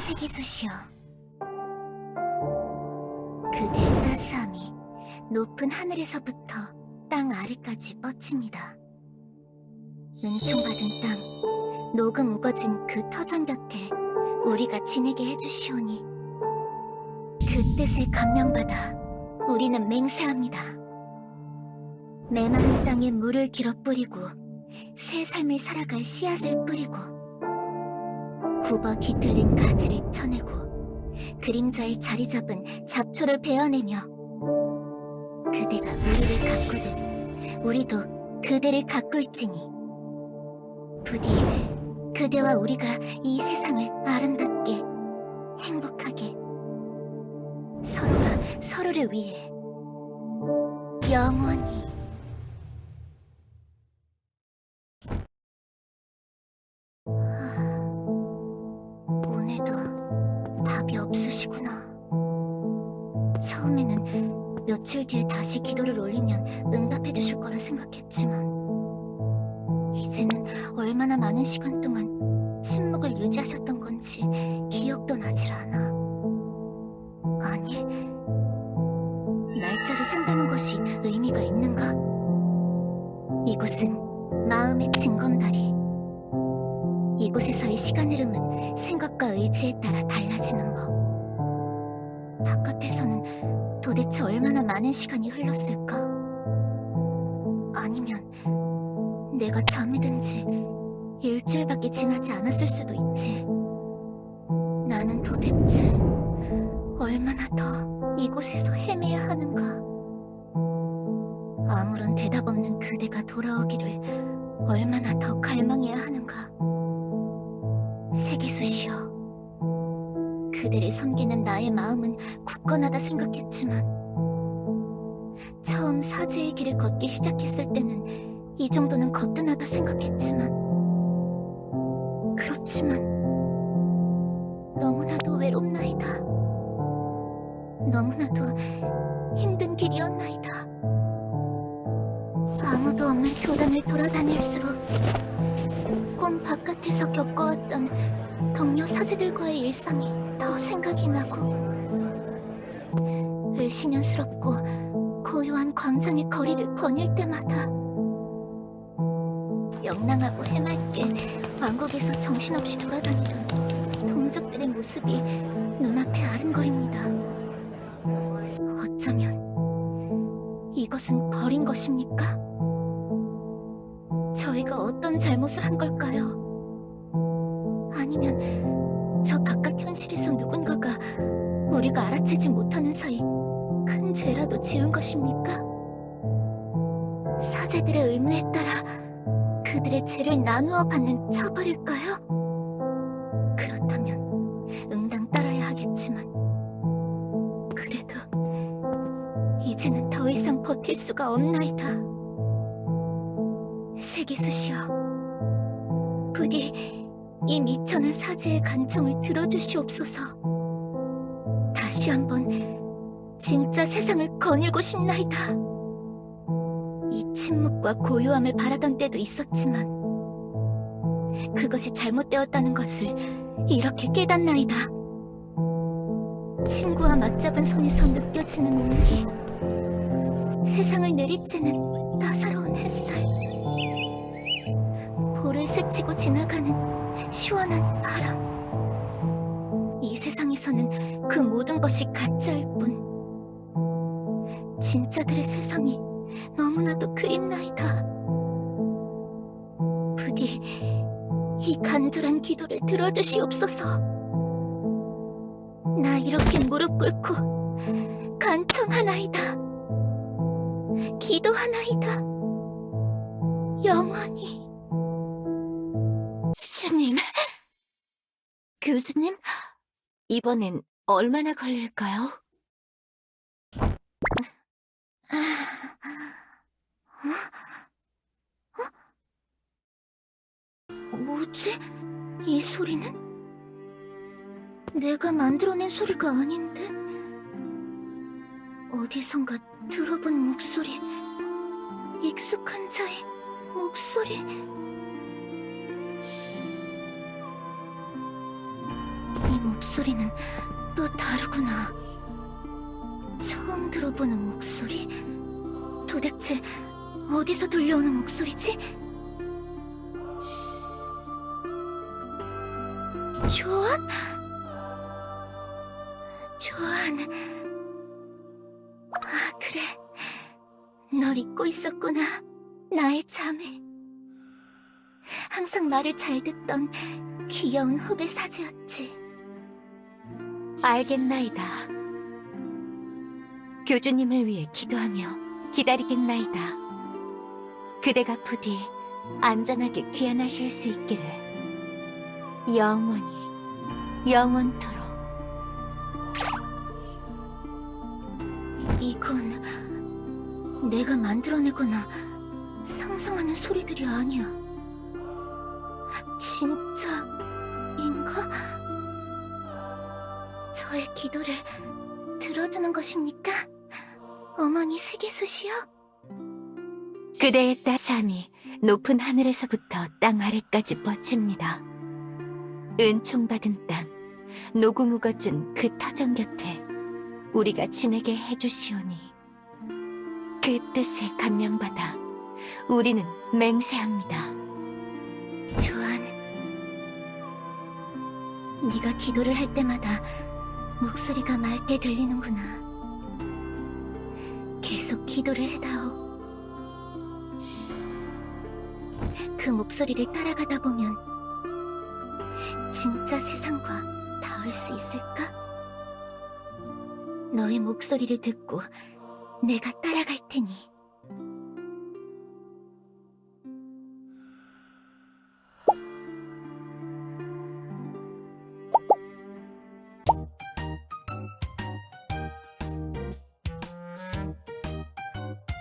세기수시여, 그대의 따스함이 높은 하늘에서부터 땅 아래까지 뻗칩니다. 은총받은 땅, 녹음 우거진 그 터전 곁에 우리가 지내게 해주시오니 그 뜻에 감명받아 우리는 맹세합니다. 메마른 땅에 물을 길어 뿌리고 새 삶을 살아갈 씨앗을 뿌리고 굽어 뒤틀린 가지를 쳐내고 그림자에 자리 잡은 잡초를 베어내며 그대가 우리를 가꾸듯 우리도 그대를 가꿀지니 부디 그대와 우리가 이 세상을 아름답게 행복하게 서로가 서로를 위해 영원히 오늘도 답이 없으시구나. 처음에는 며칠 뒤에 다시 기도를 올리면 응답해 주실 거라 생각했지만 이제는 얼마나 많은 시간 동안 침묵을 유지하셨던 건지 기억도 나질 않아. 아니, 날짜를 센다는 것이 의미가 있는가? 이곳은 마음의 징검다리. 이곳에서의 시간 흐름은 생각과 의지에 따라 달라지는 법. 바깥에서는 도대체 얼마나 많은 시간이 흘렀을까? 아니면 내가 잠이 든 지 일주일밖에 지나지 않았을 수도 있지. 나는 도대체 얼마나 더 이곳에서 헤매야 하는가? 아무런 대답 없는 그대가 돌아오기를 얼마나 더 갈망해야 하는가? 세기수시여, 그대를 섬기는 나의 마음은 굳건하다 생각했지만 처음 사제의 길을 걷기 시작했을 때는 이 정도는 거뜬하다 생각했지만 그렇지만 너무나도 외롭나이다. 너무나도 힘든 길이었나이다. 아무도 없는 교단을 돌아다닐수록 꿈 바깥에서 겪어왔던 동료 사제들과의 일상이 더 생각이 나고 을씨년스럽고 고요한 광장의 거리를 거닐 때마다 명랑하고 해맑게 왕국에서 정신없이 돌아다니던 동족들의 모습이 눈앞에 아른거립니다. 어쩌면 이것은 버린 것입니까? 저희가 어떤 잘못을 한 걸까요? 아니면 저 바깥 현실에서 누군가가 우리가 알아채지 못하는 사이 큰 죄라도 지은 것입니까? 사제들의 의무에 따라 그들의 죄를 나누어 받는 처벌일까요? 그렇다면 응당 따라야 하겠지만 그래도 이제는 더 이상 버틸 수가 없나이다. 세기수시여, 부디 이 미천한 사제의 간청을 들어주시옵소서. 다시 한번 진짜 세상을 거닐고 싶나이다. 이 침묵과 고요함을 바라던 때도 있었지만 그것이 잘못되었다는 것을 이렇게 깨닫나이다. 친구와 맞잡은 손에서 느껴지는 온기, 세상을 내리쬐는 따사로운 햇살, 볼을 스치고 지나가는 시원한 바람. 이 세상에서는 그 모든 것이 가짜일 뿐 진짜들의 세상이 너무나도 그립나이다. 부디 이 간절한 기도를 들어주시옵소서. 나 이렇게 무릎 꿇고 간청하나이다. 기도하나이다. 영원히. 스님, 교수님, 이번엔 얼마나 걸릴까요? 뭐지? 이 소리는? 내가 만들어낸 소리가 아닌데? 어디선가 들어본 목소리, 익숙한 자의 목소리. 이 목소리 목소리는 또 다르구나. 처음 들어보는 목소리? 도대체 어디서 들려오는 목소리지? 조안? 조안. 아, 그래. 널 잊고 있었구나. 나의 자매. 항상 말을 잘 듣던 귀여운 후배 사제였지. 알겠나이다. 교주님을 위해 기도하며 기다리겠나이다. 그대가 부디 안전하게 귀환하실 수 있기를. 영원히, 영원토록. 이건 내가 만들어내거나 상상하는 소리들이 아니야. 진짜인가? 저의 기도를 들어주는 것입니까? 어머니 세계수시여? 그대의 따스함이 높은 하늘에서부터 땅 아래까지 뻗칩니다. 은총받은 땅, 노구 묻어진 그 터전 곁에 우리가 지내게 해주시오니 그 뜻에 감명받아 우리는 맹세합니다. 조안, 네가 기도를 할 때마다 목소리가 맑게 들리는구나. 계속 기도를 해다오. 그 목소리를 따라가다 보면 진짜 세상과 닿을 수 있을까? 너의 목소리를 듣고 내가 따라갈 테니.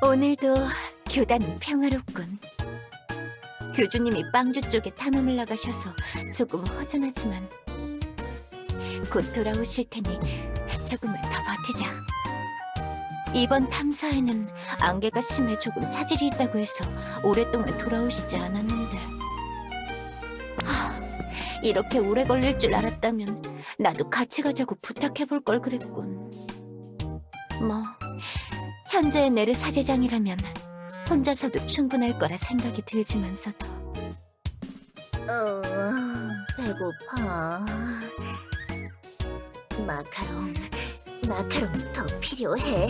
오늘도 교단은 평화롭군. 교주님이 빵주 쪽에 탐험을 나가셔서 조금 허전하지만 곧 돌아오실 테니 조금을 더 버티자. 이번 탐사에는 안개가 심해 조금 차질이 있다고 해서 오랫동안 돌아오시지 않았는데, 이렇게 오래 걸릴 줄 알았다면 나도 같이 가자고 부탁해볼 걸 그랬군. 뭐 현재의 네르 사제장이라면 혼자서도 충분할 거라 생각이 들지만서도. 배고파. 마카롱 더 필요해.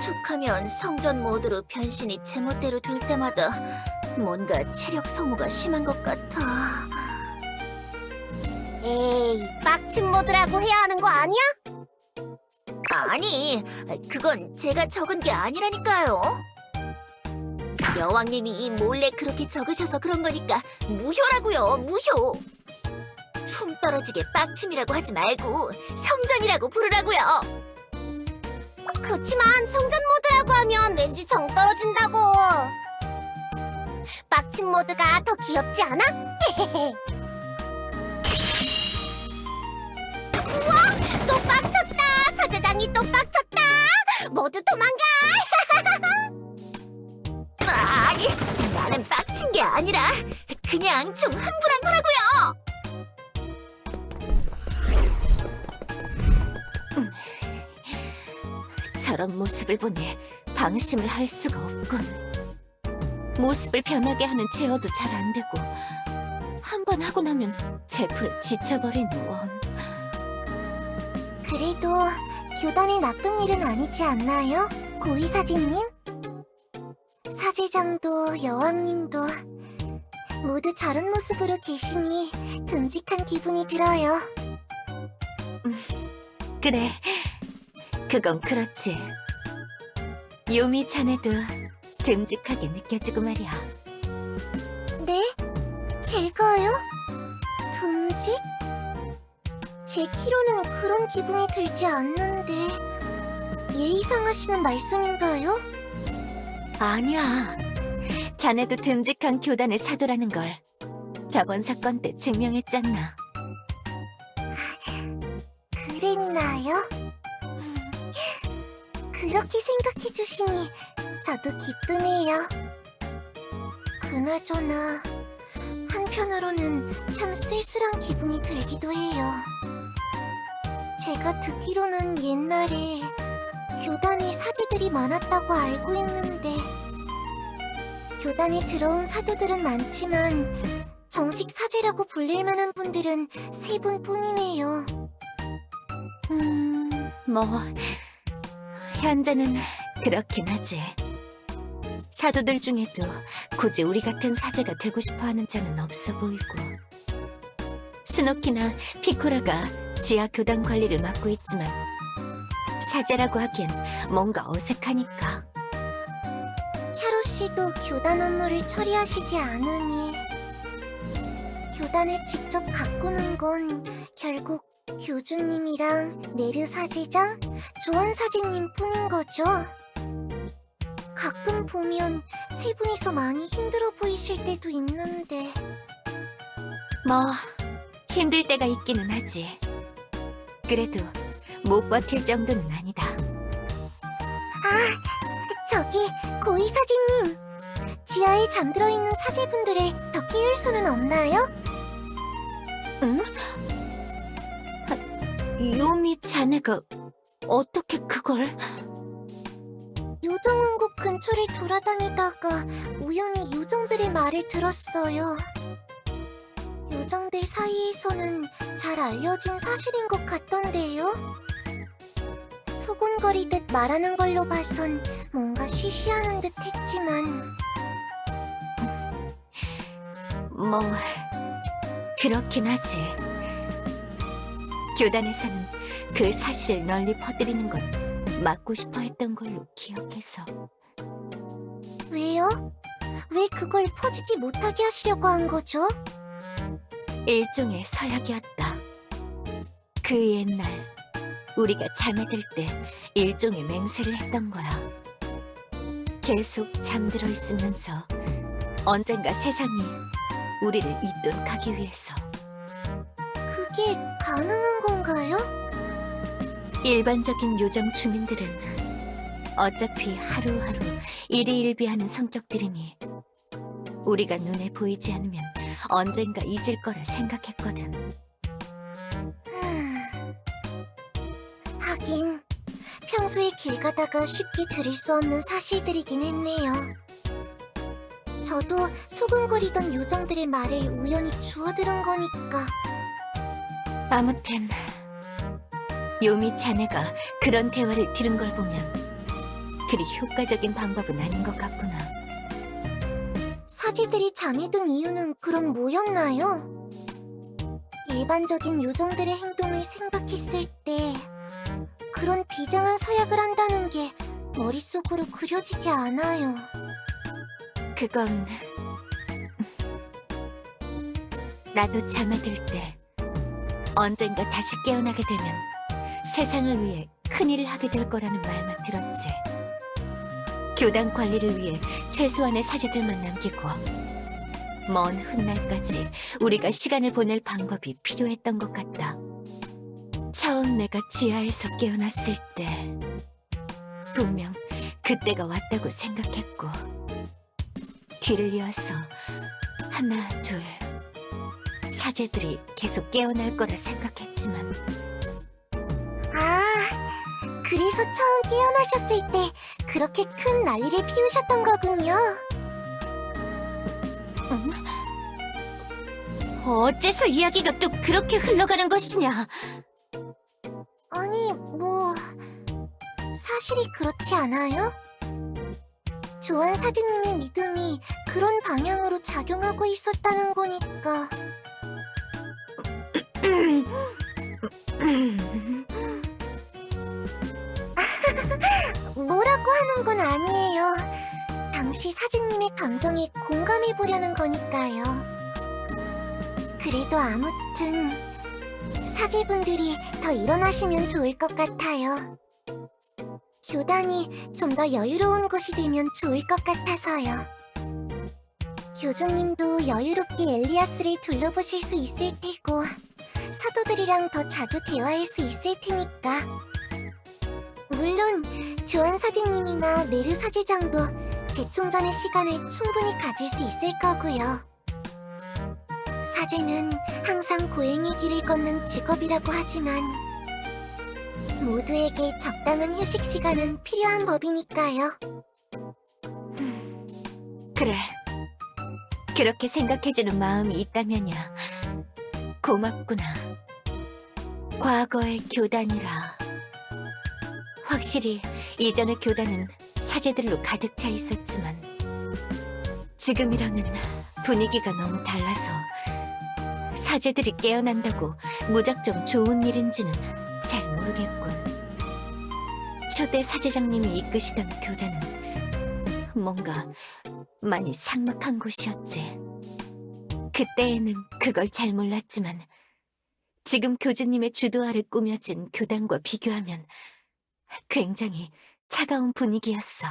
툭하면 성전 모드로 변신이 제멋대로 될 때마다 뭔가 체력 소모가 심한 것 같아. 에이, 빡친 모드라고 해야 하는 거 아니야? 아니, 그건 제가 적은 게 아니라니까요. 여왕님이 몰래 그렇게 적으셔서 그런 거니까 무효라고요, 무효. 품 떨어지게 빡침이라고 하지 말고 성전이라고 부르라고요. 그치만 성전 모드라고 하면 왠지 정 떨어진다고. 빡침 모드가 더 귀엽지 않아? 우와! 또 빡쳤다! 사제장이 또 빡쳤다! 모두 도망가! 아니, 나는 빡친 게 아니라 그냥 좀 흥분한 거라고요! 저런 모습을 보니 방심을 할 수가 없군. 모습을 변하게 하는 제어도 잘 안 되고 한 번 하고 나면 제풀 지쳐버리는 원. 그래도 교단이 나쁜 일은 아니지 않나요? 고위사제님? 사제장도 여왕님도 모두 저런 모습으로 계시니 듬직한 기분이 들어요. 그래, 그건 그렇지. 요미 자네도 듬직하게 느껴지고 말이야. 네? 제가요? 듬직? 제 키로는 그런 기분이 들지 않는데 예의상하시는 말씀인가요? 아니야. 자네도 듬직한 교단의 사도라는 걸 저번 사건 때 증명했잖아. 그랬나요? 그렇게 생각해주시니 저도 기쁘네요. 그나저나 한편으로는 참 쓸쓸한 기분이 들기도 해요. 제가 듣기로는 옛날에 교단에 사제들이 많았다고 알고 있는데 교단에 들어온 사도들은 많지만 정식 사제라고 불릴 만한 분들은 3분뿐이네요. 뭐 현재는 그렇긴 하지. 사도들 중에도 굳이 우리 같은 사제가 되고 싶어하는 자는 없어 보이고, 스노키나 피코라가 지하 교단 관리를 맡고 있지만 사제라고 하기엔 뭔가 어색하니까. 캬로 씨도 교단 업무를 처리하시지 않으니 교단을 직접 가꾸는 건 결국 교주님이랑 네르 사제장, 조한 사제님 뿐인 거죠. 가끔 보면 3분이서 많이 힘들어 보이실 때도 있는데. 뭐 힘들 때가 있기는 하지. 그래도 못 버틸 정도는 아니다. 저기 고이 사제님, 지하에 잠들어 있는 사제분들을 더 깨울 수는 없나요? 응? 요미 자네가 어떻게 그걸... 요정왕국 근처를 돌아다니다가 우연히 요정들의 말을 들었어요. 요정들 사이에서는 잘 알려진 사실인 것 같던데요. 소곤거리듯 말하는 걸로 봐선 뭔가 쉬쉬하는 듯 했지만. 뭐 그렇긴 하지. 교단에서는 그 사실을 널리 퍼뜨리는 건 막고 싶어 했던 걸로 기억해서. 왜요? 왜 그걸 퍼지지 못하게 하시려고 한 거죠? 일종의 서약이었다. 그 옛날 우리가 잠에 들 때 일종의 맹세를 했던 거야. 계속 잠들어 있으면서 언젠가 세상이 우리를 잇도록 하기 위해서. 그게 가능한 건가요? 일반적인 요정 주민들은 어차피 하루하루 일희일비하는 성격들이니 우리가 눈에 보이지 않으면 언젠가 잊을 거라 생각했거든. 하긴 평소에 길 가다가 쉽게 들을 수 없는 사실들이긴 했네요. 저도 소근거리던 요정들의 말을 우연히 주워들은 거니까. 아무튼 요미 자네가 그런 대화를 들은 걸 보면 그리 효과적인 방법은 아닌 것 같구나. 사제들이 잠이 든 이유는 그럼 뭐였나요? 일반적인 요정들의 행동을 생각했을 때 그런 비장한 서약을 한다는 게 머릿속으로 그려지지 않아요. 그건 나도 잠에 들 때 언젠가 다시 깨어나게 되면 세상을 위해 큰일을 하게 될 거라는 말만 들었지. 교단 관리를 위해 최소한의 사제들만 남기고 먼 훗날까지 우리가 시간을 보낼 방법이 필요했던 것 같다. 처음 내가 지하에서 깨어났을 때 분명 그때가 왔다고 생각했고, 뒤를 이어서 하나, 둘 사제들이 계속 깨어날 거라 생각했지만. 그래서 처음 깨어나셨을 때 그렇게 큰 난리를 피우셨던 거군요. 어째서 이야기가 또 그렇게 흘러가는 것이냐? 아니, 사실이 그렇지 않아요? 조한 사제님의 믿음이 그런 방향으로 작용하고 있었다는 거니까. 뭐라고 하는 건 아니에요. 당시 사제님의 감정에 공감해보려는 거니까요. 그래도 아무튼 사제분들이 더 일어나시면 좋을 것 같아요. 교단이 좀 더 여유로운 곳이 되면 좋을 것 같아서요. 교주님도 여유롭게 엘리아스를 둘러보실 수 있을 테고 사도들이랑 더 자주 대화할 수 있을 테니까. 물론 조한 사제님이나 네르 사제장도 재충전의 시간을 충분히 가질 수 있을 거고요. 사제는 항상 고행의 길을 걷는 직업이라고 하지만 모두에게 적당한 휴식 시간은 필요한 법이니까요. 그래. 그렇게 생각해주는 마음이 있다면야 고맙구나. 과거의 교단이라. 확실히 이전의 교단은 사제들로 가득 차 있었지만 지금이랑은 분위기가 너무 달라서 사제들이 깨어난다고 무작정 좋은 일인지는 잘 모르겠군. 초대 사제장님이 이끄시던 교단은 뭔가 많이 삭막한 곳이었지. 그때에는 그걸 잘 몰랐지만 지금 교주님의 주도 아래 꾸며진 교단과 비교하면 굉장히 차가운 분위기였어.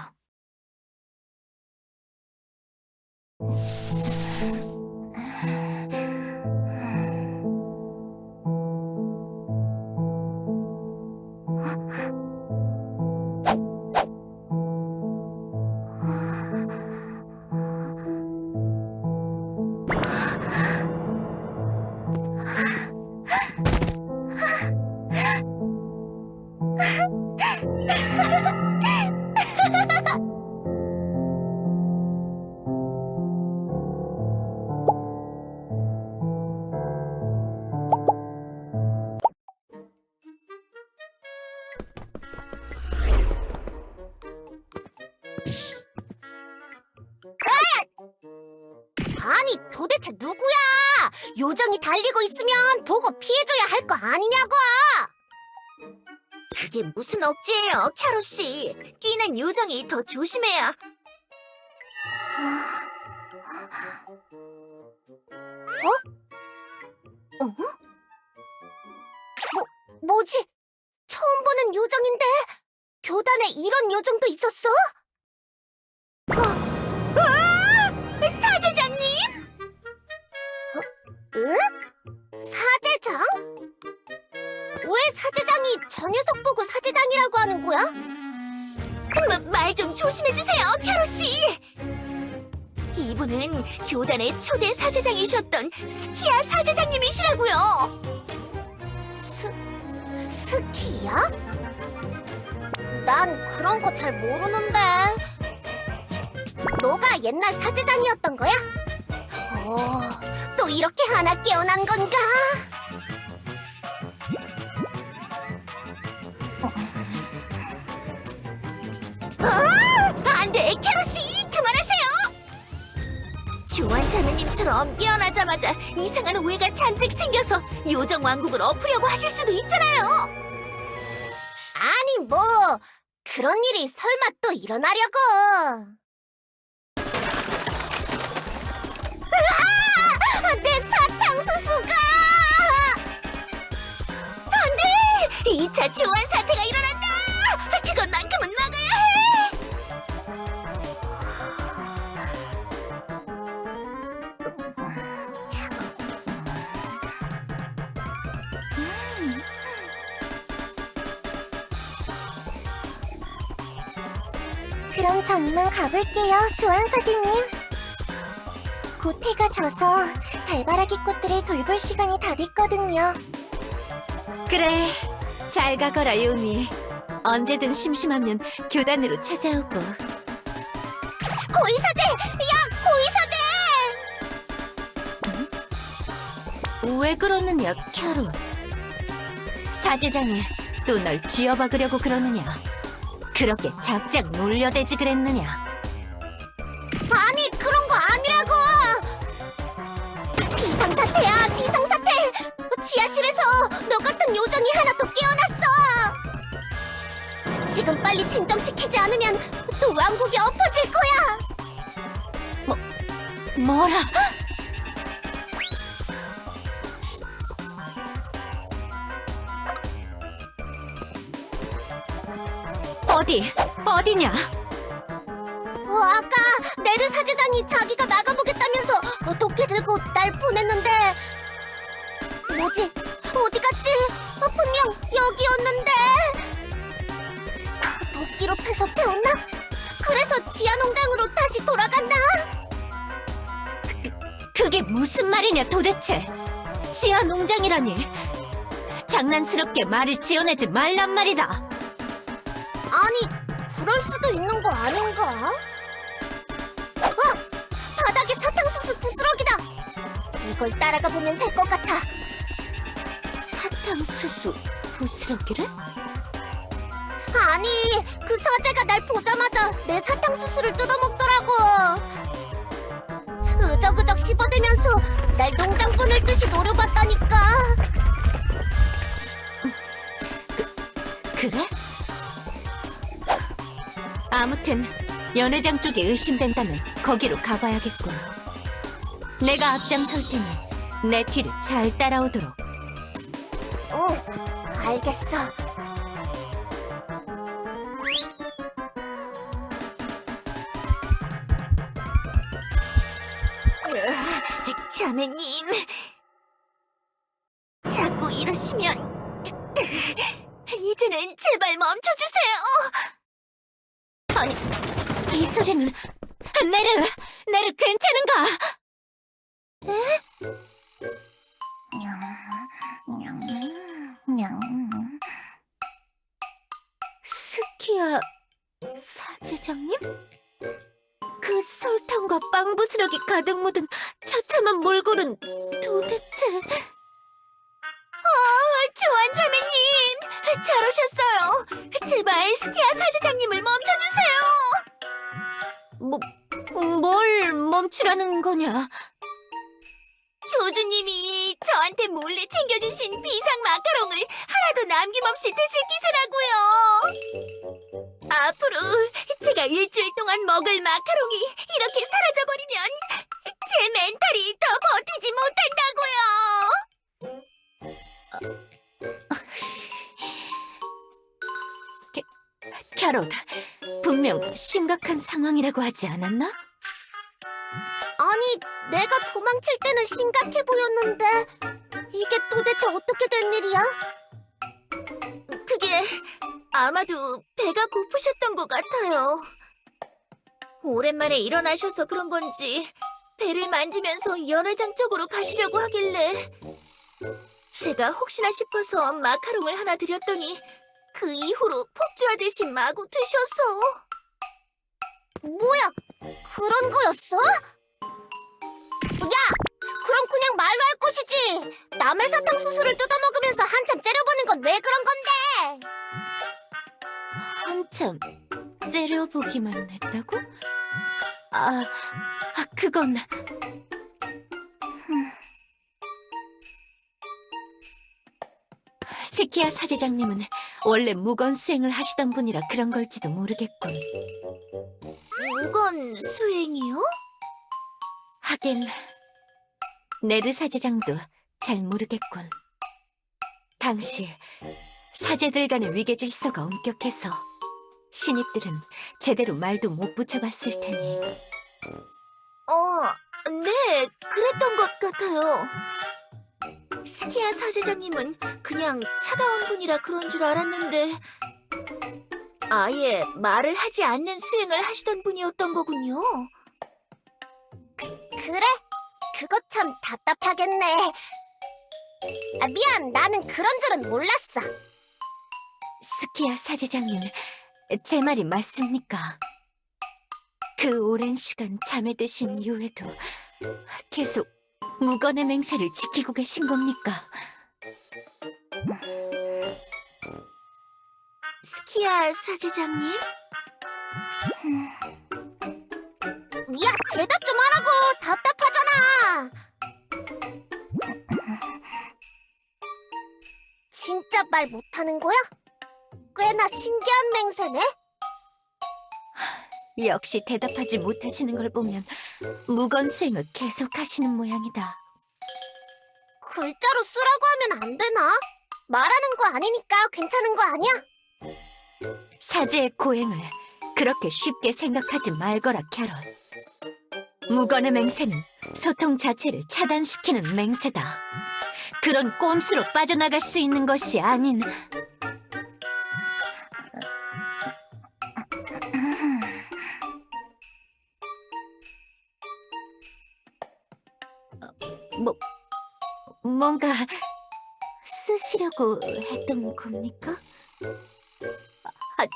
아니, 도대체 누구야? 요정이 달리고 있으면 보고 피해줘야 할 거 아니냐고! 그게 무슨 억지예요, 캐롯씨. 뛰는 요정이 더 조심해야. 뭐지? 처음 보는 요정인데? 교단에 이런 요정도 있었어? 사제장님? 응? 사제장? 왜 사제장이 저 녀석 보고 사제장이라고 하는 거야? 말 좀 조심해주세요, 캐롯씨! 이분은 교단의 초대 사제장이셨던 스키야 사제장님이시라고요! 스키야? 난 그런 거 잘 모르는데... 너가 옛날 사제장이었던 거야? 또 이렇게 하나 깨어난 건가? 안 돼, 캐롯씨! 그만하세요! 조안 자매님처럼 깨어나자마자 이상한 오해가 잔뜩 생겨서 요정 왕국을 엎으려고 하실 수도 있잖아요! 아니, 뭐... 그런 일이 설마 또 일어나려고... 내 사탕수수가! 안 돼! 2차 조안 사태가 일어난다! 그것만큼은 막아야 해! 그럼 전 이만 가볼게요, 조안 사제님. 곧 해가 져서 달바라기 꽃들을 돌볼 시간이 다 됐거든요. 그래, 잘 가거라, 요미. 언제든 심심하면 교단으로 찾아오고. 고위사제! 야, 고위사제! 왜 그러느냐, 캐롯? 사제장이 또 널 쥐어박으려고 그러느냐? 그렇게 작작 놀려대지 그랬느냐? 아니, 그런 거 아니라고! 비상사태야, 비상사태! 지하실에서 너 같은 요정이 하나 더 깨어났어! 지금 빨리 진정시키지 않으면 또 왕국이 엎어질 거야! 뭐라? 어디냐? 아까 네르 사제장이 자기가 나가보겠다면서 도끼 들고 날 보냈는데 뭐지? 어디 갔지? 분명 여기였는데 도끼로 패서 채웠나? 그래서 지하 농장으로 다시 돌아갔나? 그게 무슨 말이냐 도대체? 지하 농장이라니. 장난스럽게 말을 지어내지 말란 말이다. 아니, 그럴 수도 있는 거 아닌가? 와! 바닥에 사탕수수 부스러기다! 이걸 따라가 보면 될 것 같아. 사탕수수 부스러기를? 아니, 그 사제가 날 보자마자 내 사탕수수를 뜯어먹더라고. 으적으적 씹어대면서 날 농장 보낼 듯이 노려봤다니까. 그래? 아무튼 연회장 쪽에 의심된다면 거기로 가봐야겠군. 내가 앞장설 테니 내 뒤를 잘 따라오도록. 응, 알겠어. 자매님, 자꾸 이러시면 이제는 제발 멈춰주세요. 아니, 이 소리는 내르 괜찮은가? 스키야 사제장님? 그 설탕과 빵 부스러기 가득 묻은 처참한 몰골은 도대체... 조안 자매님, 잘 오셨어요. 제발 스키야 사제장님을 멈춰주세요. 뭘 멈추라는 거냐? 교주님이 저한테 몰래 챙겨주신 비상 마카롱을 하나도 남김없이 드실 기세라고요. 앞으로 제가 일주일 동안 먹을 마카롱이 이렇게 사라져버리면 제 멘탈이 더 버티지 못한다고요. 캐럿, 분명 심각한 상황이라고 하지 않았나? 아니, 내가 도망칠 때는 심각해 보였는데 이게 도대체 어떻게 된 일이야? 그게 아마도 배가 고프셨던 것 같아요. 오랜만에 일어나셔서 그런 건지 배를 만지면서 연회장 쪽으로 가시려고 하길래 제가 혹시나 싶어서 마카롱을 하나 드렸더니 그 이후로 폭주하듯이 마구 드셔서. 뭐야, 그런 거였어? 야! 그럼 그냥 말로 할 것이지! 남의 사탕수수를 뜯어먹으면서 한참 째려보는 건 왜 그런 건데! 한참 째려보기만 했다고? 그건... 스키야 사제장님은 원래 무건 수행을 하시던 분이라 그런 걸지도 모르겠군. 무건 수행이요? 하긴 네르 사제장도 잘 모르겠군. 당시 사제들 간의 위계 질서가 엄격해서 신입들은 제대로 말도 못 붙여봤을 테니. 네, 그랬던 것 같아요. 스키야 사제장님은 그냥 차가운 분이라 그런 줄 알았는데 아예 말을 하지 않는 수행을 하시던 분이었던 거군요. 그래? 그거 참 답답하겠네. 미안, 나는 그런 줄은 몰랐어. 스키야 사제장님, 제 말이 맞습니까? 그 오랜 시간 잠에 드신 이후에도 계속 무건의 맹세를 지키고 계신 겁니까? 스키야 사제장님? 야, 대답 좀 하라고! 답답하잖아! 진짜 말 못하는 거야? 꽤나 신기한 맹세네? 역시 대답하지 못하시는 걸 보면 무건 수행을 계속 하시는 모양이다. 글자로 쓰라고 하면 안 되나? 말하는 거 아니니까 괜찮은 거 아니야? 사제의 고행을 그렇게 쉽게 생각하지 말거라, 캐럿. 무건의 맹세는 소통 자체를 차단시키는 맹세다. 그런 꼼수로 빠져나갈 수 있는 것이 아닌... 뭔가 쓰시려고 했던 겁니까?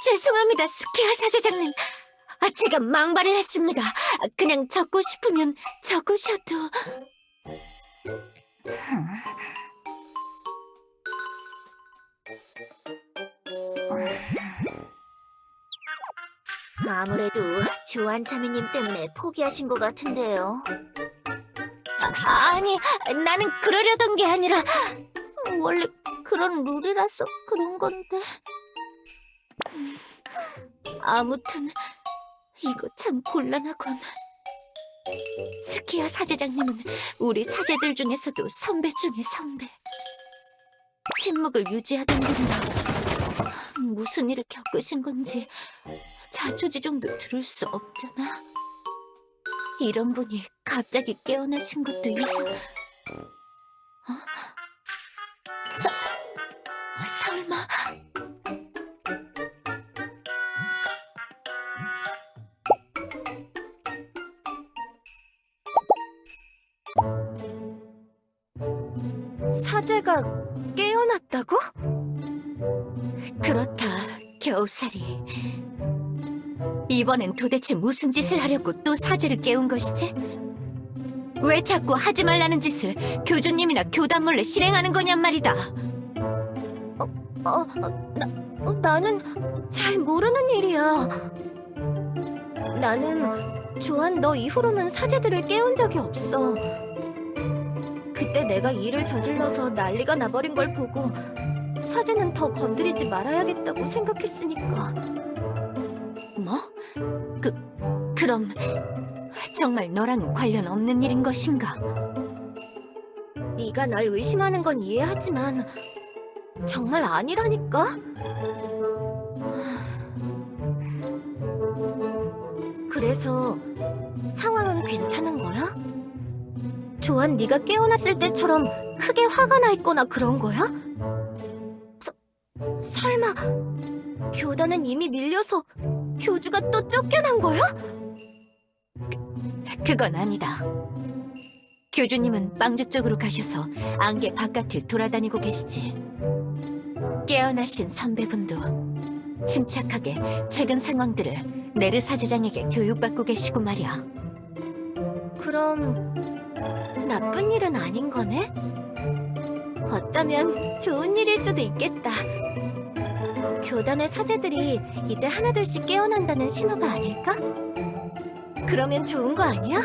죄송합니다, 스키야 사제장님. 제가 망발을 했습니다. 그냥 적고 싶으면 적으셔도. 아무래도 조안 차미님 때문에 포기하신 것 같은데요. 아니, 나는 그러려던 게 아니라 원래 그런 룰이라서 그런 건데. 아무튼 이거 참 곤란하군. 스키야 사제장님은 우리 사제들 중에서도 선배 중에 선배. 침묵을 유지하던 분이라 무슨 일을 겪으신 건지 자초지종도 들을 수 없잖아. 이런 분이 갑자기 깨어나신 것도 설마. 사제가 깨어났다고? 그렇다, 겨우살이. 이번엔 도대체 무슨 짓을 하려고 또 사제를 깨운 것이지? 왜 자꾸 하지 말라는 짓을 교주님이나 교단 몰래 실행하는 거냔 말이다. 나는 잘 모르는 일이야. 나는 조안 너 이후로는 사제들을 깨운 적이 없어. 그때 내가 일을 저질러서 난리가 나버린 걸 보고 사제는 더 건드리지 말아야겠다고 생각했으니까. 뭐? 그럼 정말 너랑 관련 없는 일인 것인가? 네가 날 의심하는 건 이해하지만 정말 아니라니까? 그래서 상황은 괜찮은 거야? 조안 네가 깨어났을 때처럼 크게 화가 나 있거나 그런 거야? 설마 교단은 이미 밀려서 교주가 또 쫓겨난 거야? 그건 아니다. 교주님은 빵주 쪽으로 가셔서 안개 바깥을 돌아다니고 계시지. 깨어나신 선배분도 침착하게 최근 상황들을 네르 사제장에게 교육받고 계시고 말이야. 그럼 나쁜 일은 아닌 거네? 어쩌면 좋은 일일 수도 있겠다. 교단의 사제들이 이제 하나둘씩 깨어난다는 신호가 아닐까? 그러면 좋은 거 아니야?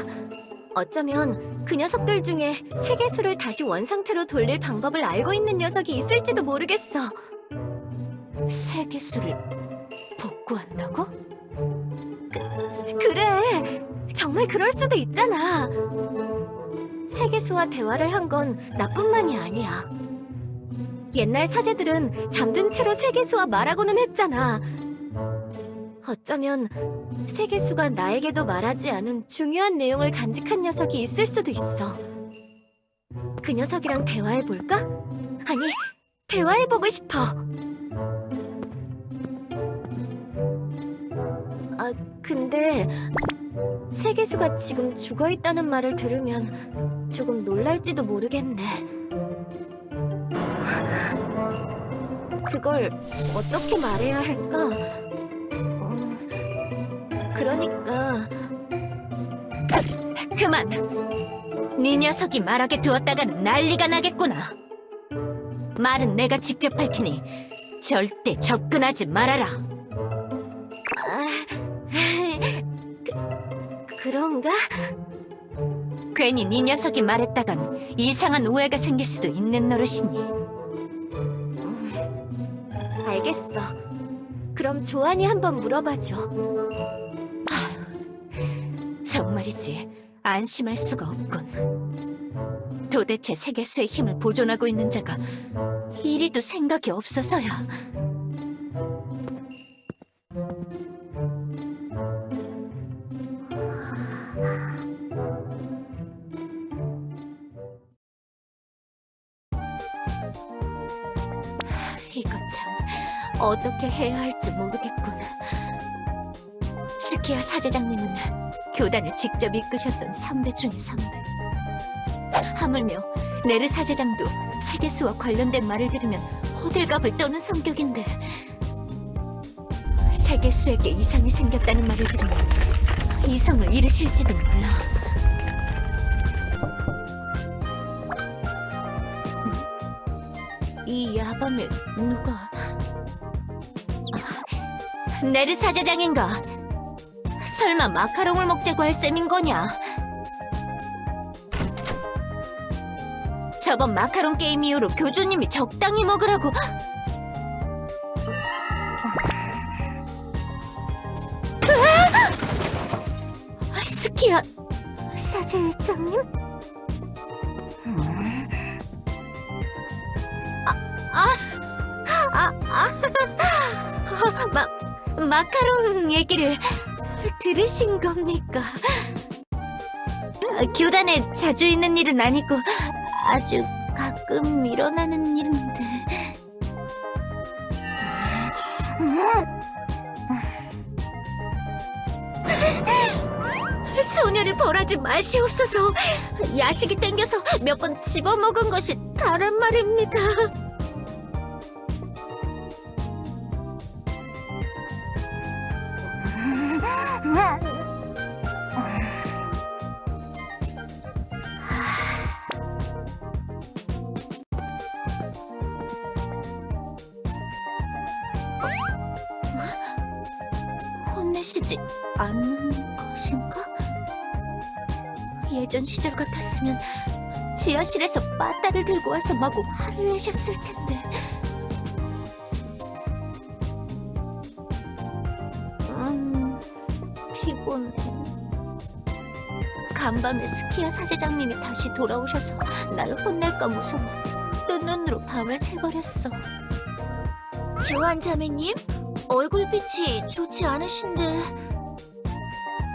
어쩌면 그 녀석들 중에 세계수를 다시 원상태로 돌릴 방법을 알고 있는 녀석이 있을지도 모르겠어. 세계수를 복구한다고? 그래! 정말 그럴 수도 있잖아. 세계수와 대화를 한 건 나뿐만이 아니야. 옛날 사제들은 잠든 채로 세계수와 말하고는 했잖아. 어쩌면 세계수가 나에게도 말하지 않은 중요한 내용을 간직한 녀석이 있을 수도 있어. 그 녀석이랑 대화해볼까? 아니, 대화해보고 싶어. 근데 세계수가 지금 죽어있다는 말을 들으면 조금 놀랄지도 모르겠네. 그걸 어떻게 말해야 할까? 그러니까... 그만! 네 녀석이 말하게 두었다가는 난리가 나겠구나. 말은 내가 직접 할 테니 절대 접근하지 말아라. 그런가? 괜히 네 녀석이 말했다간 이상한 오해가 생길 수도 있는 노릇이니. 알겠어. 그럼 조안이 한번 물어봐줘. 정말이지 안심할 수가 없군. 도대체 세계수의 힘을 보존하고 있는 자가 이리도 생각이 없어서야. 이거 참 어떻게 해야 할지 모르겠군. 스키야 사제장님은 교단을 직접 이끄셨던 선배 중에 선배. 하물며 네르 사제장도 세계수와 관련된 말을 들으면 호들갑을 떠는 성격인데 세계수에게 이상이 생겼다는 말을 들으면 이성을 잃으실지도 몰라. 이 야밤에 누가... 네르 사제장인가? 설마 마카롱을 먹자고 할 셈인 거냐? 저번 마카롱 게임 이후로 교주님이 적당히 먹으라고... 스키야 사제장님? 마카롱 얘기를 들으신 겁니까? 교단에 자주 있는 일은 아니고 아주 가끔 일어나는 일인데. 소녀를 벌하지 마시옵소서. 야식이 땡겨서 몇 번 집어먹은 것이 다란 말입니다. 혼내시지 않는 것인가? 예전 시절 같았으면 지하실에서 빠따를 들고 와서 마구 화를 내셨을 텐데. 피곤해. 간밤에 스키야 사제장님이 다시 돌아오셔서 나를 혼낼까 무서워 뜬 눈으로 밤을 새버렸어. 조한 자매님? 얼굴빛이 좋지 않으신데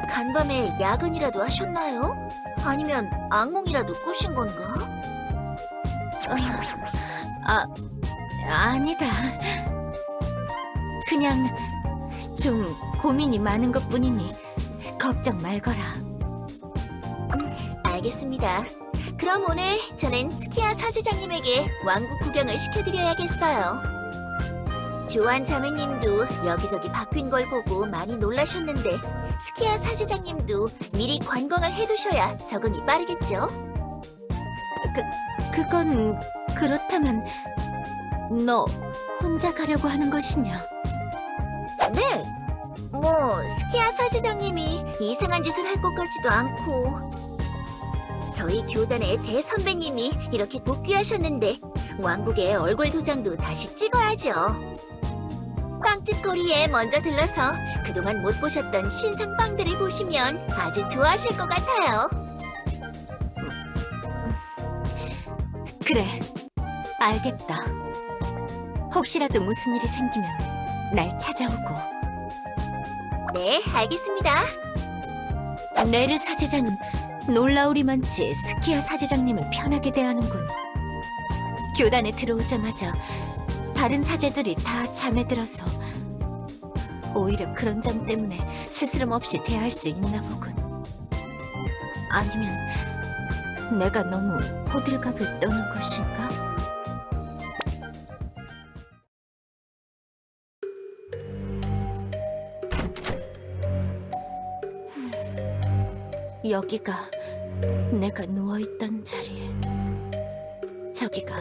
간밤에 야근이라도 하셨나요? 아니면 악몽이라도 꾸신 건가? 아니다. 그냥 좀 고민이 많은 것뿐이니 걱정 말거라. 알겠습니다. 그럼 오늘 저는 스키야 사제장님에게 왕국 구경을 시켜드려야겠어요. 조한 자매님도 여기저기 바뀐 걸 보고 많이 놀라셨는데 스키야 사제장님도 미리 관광을 해두셔야 적응이 빠르겠죠? 그건 그렇다면 너 혼자 가려고 하는 것이냐? 네! 스키야 사제장님이 이상한 짓을 할 것 같지도 않고 저희 교단의 대선배님이 이렇게 복귀하셨는데 왕국의 얼굴 도장도 다시 찍어야죠. 빵집 거리에 먼저 들러서 그동안 못 보셨던 신상 빵들을 보시면 아주 좋아하실 것 같아요. 그래, 알겠다. 혹시라도 무슨 일이 생기면 날 찾아오고. 네, 알겠습니다. 네르 사제장은 놀라우리만치 스키야 사제장님을 편하게 대하는군. 교단에 들어오자마자 다른 사제들이 다 잠에 들어서 오히려 그런 점 때문에 스스럼 없이 대할 수 있나 보군. 아니면 내가 너무 호들갑을 떠는 것인가? 여기가 내가 누워있던 자리, 저기가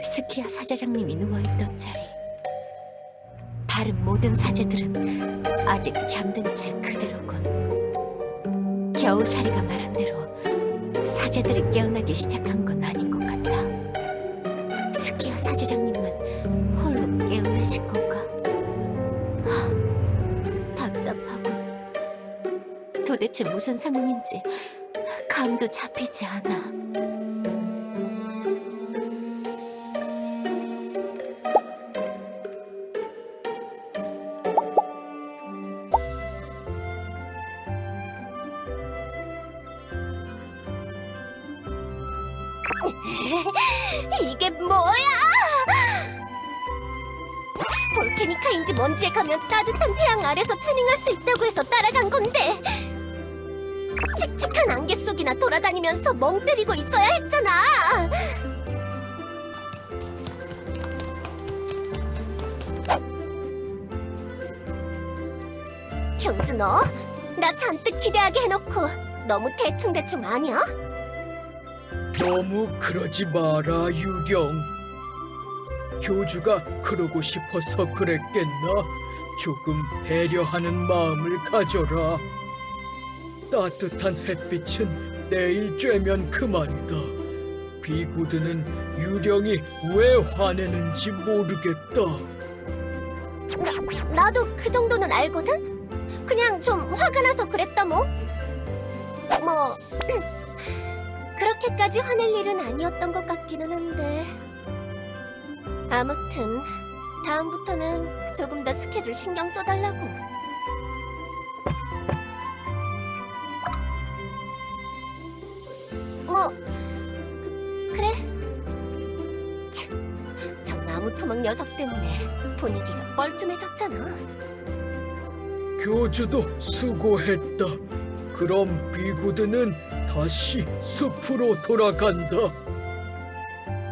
스키야 사제장님이 누워있던 자리. 다른 모든 사제들은 아직 잠든 채 그대로군. 겨우살이가 말한 대로 사제들이 깨어나기 시작한 건 아닌 것 같다. 스키야 사제장님만 홀로 깨어나신 건가? 답답하군. 도대체 무슨 상황인지 감도 잡히지 않아. 이게 뭐야? 볼케니카인지 뭔지에 가면 따뜻한 태양 아래서 태닝할 수 있다고 해서 따라간 건데 칙칙한 안개 속이나 돌아다니면서 멍 때리고 있어야 했잖아. 경주 너, 나 잔뜩 기대하게 해놓고 너무 대충대충 아니야? 너무 그러지 마라, 유령. 교주가 그러고 싶어서 그랬겠나? 조금 배려하는 마음을 가져라. 따뜻한 햇빛은 내일 쬐면 그만이다. 비구드는 유령이 왜 화내는지 모르겠다. 나도 그 정도는 알거든? 그냥 좀 화가 나서 그랬다 뭐. 뭐 그렇게까지 화낼 일은 아니었던 것 같기는 한데. 아무튼 다음부터는 조금 더 스케줄 신경 써달라고. 뭐 그래. 저 나무토막 녀석 때문에 분위기가 뻘쭘해졌잖아. 교주도 수고했다. 그럼 비구드는 다시 숲으로 돌아간다.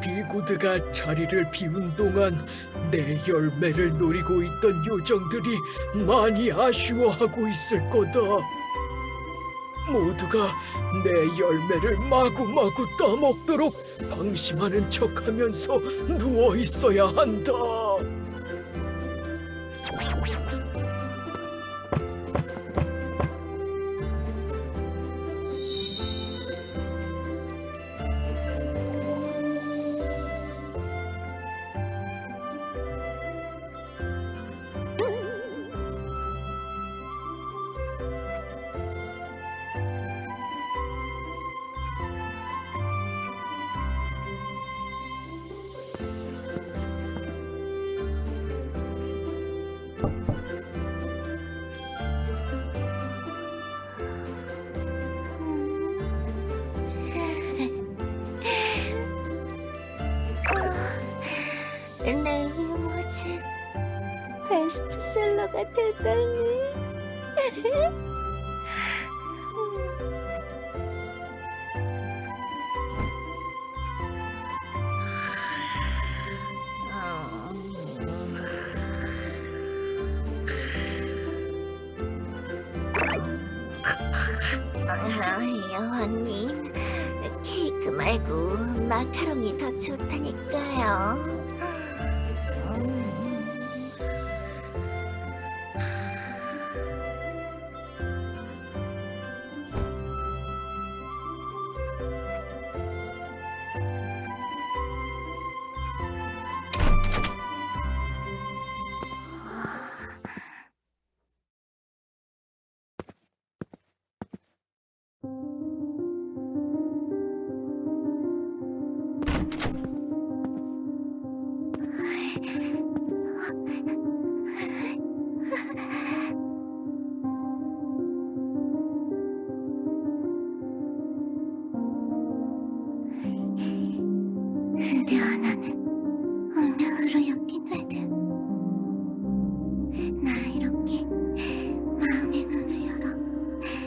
비구드가 자리를 비운 동안 내 열매를 노리고 있던 요정들이 많이 아쉬워하고 있을 거다. 모두가 내 열매를 마구마구 따먹도록 방심하는 척하면서 누워 있어야 한다. 내 이모지 베스트셀러가 되다니. 여왕님, 케이크 말고 마카롱이 더 좋다니까요. 그대 하나는 운명으로 엮인 회드. 나 이렇게 마음의 문을 열어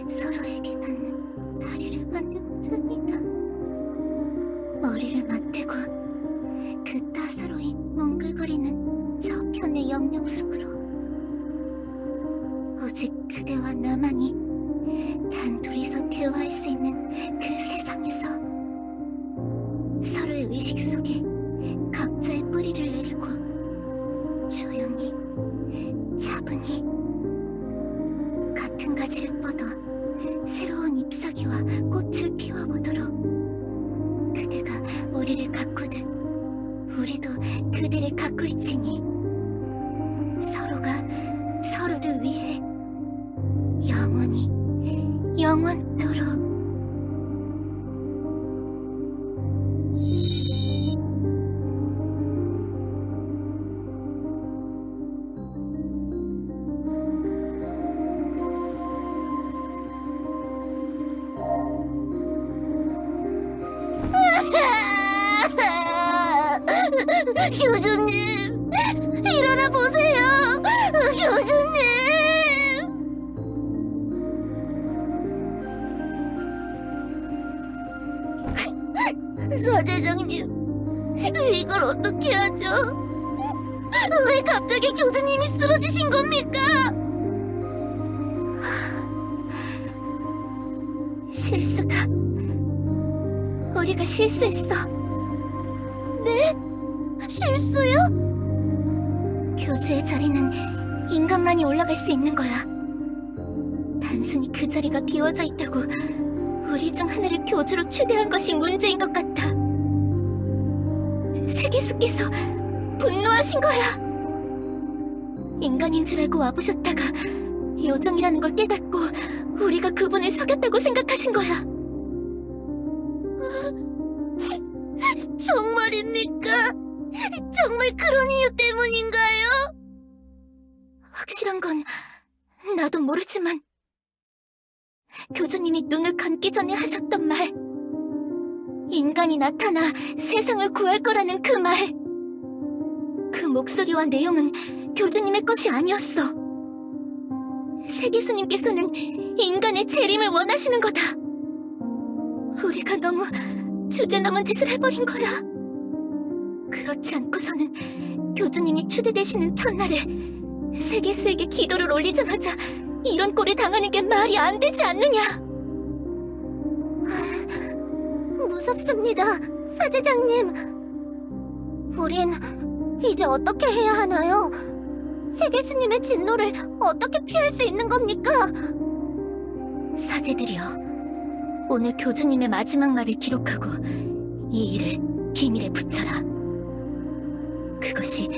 서로에게 닿는 다리를 만들고자 합니다. 머리를 맞대고 그 따사로이 몽글거리는 저편의 영역 속으로. 오직 그대와 나만이 단둘이서 대화할 수 있는 그 세상에서 서로의 의식 속에 각자의 뿌리를 내리고 조용히 차분히 같은 가지를 뻗어 새로운 잎사귀와 꽃을 피워보도록. 그대가 우리를 가꾸듯 우리도 그대를 가꿀지니 서로가 서로를 위해 영원히 영원토록. 교주님, 일어나 보세요. 교주님. 사제장님, 이걸 어떻게 하죠? 왜 갑자기 교주님이 쓰러지신 겁니까? 실수다. 우리가 실수했어. 네? 실수요? 교주의 자리는 인간만이 올라갈 수 있는 거야. 단순히 그 자리가 비워져 있다고 우리 중 하나를 교주로 추대한 것이 문제인 것 같아. 세계수께서 분노하신 거야. 인간인 줄 알고 와보셨다가 요정이라는 걸 깨닫고 우리가 그분을 속였다고 생각하신 거야. 정말입니까? 정말 그런 이유 때문인가요? 확실한 건 나도 모르지만 교주님이 눈을 감기 전에 하셨던 말, 인간이 나타나 세상을 구할 거라는 그 말, 그 목소리와 내용은 교주님의 것이 아니었어. 세계수님께서는 인간의 재림을 원하시는 거다. 우리가 너무 주제넘은 짓을 해버린 거야. 그렇지 않고서는 교주님이 추대되시는 첫날에 세계수에게 기도를 올리자마자 이런 꼴을 당하는 게 말이 안 되지 않느냐. 무섭습니다, 사제장님. 우린 이제 어떻게 해야 하나요? 세계수님의 진노를 어떻게 피할 수 있는 겁니까? 사제들이여, 오늘 교주님의 마지막 말을 기록하고 이 일을 비밀에 붙여라. 그것이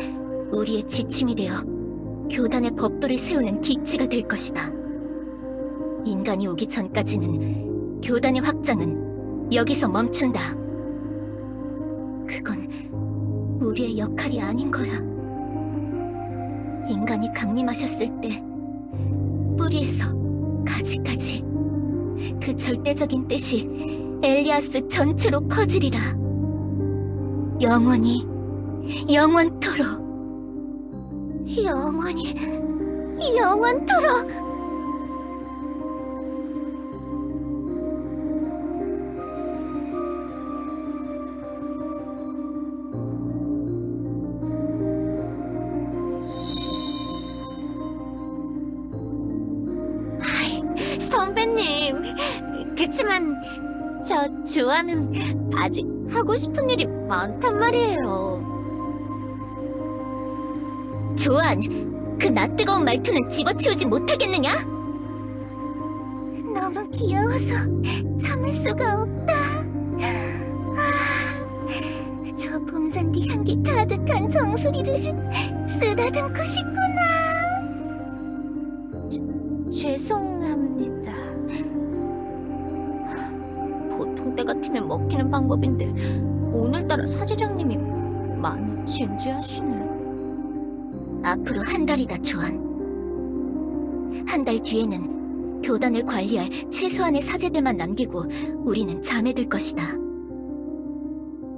우리의 지침이 되어 교단의 법도를 세우는 기치가 될 것이다. 인간이 오기 전까지는 교단의 확장은 여기서 멈춘다. 그건 우리의 역할이 아닌 거야. 인간이 강림하셨을 때 뿌리에서 가지까지 그 절대적인 뜻이 엘리아스 전체로 퍼지리라. 영원히, 영원토록. 영원히, 영원토록. 선배님, 그치만 저 조아는 아직 하고 싶은 일이 많단 말이에요. 조안, 그 낯뜨거운 말투는 집어치우지 못하겠느냐? 너무 귀여워서 참을 수가 없다. 저 봄잔디 향기 가득한 정수리를 쓰다듬고 싶구나. 죄송합니다. 보통 때 같으면 먹히는 방법인데 오늘따라 사제장님이 많이 진지하시네. 앞으로 한 달이다, 조안. 한 달 뒤에는 교단을 관리할 최소한의 사제들만 남기고 우리는 잠에 들 것이다.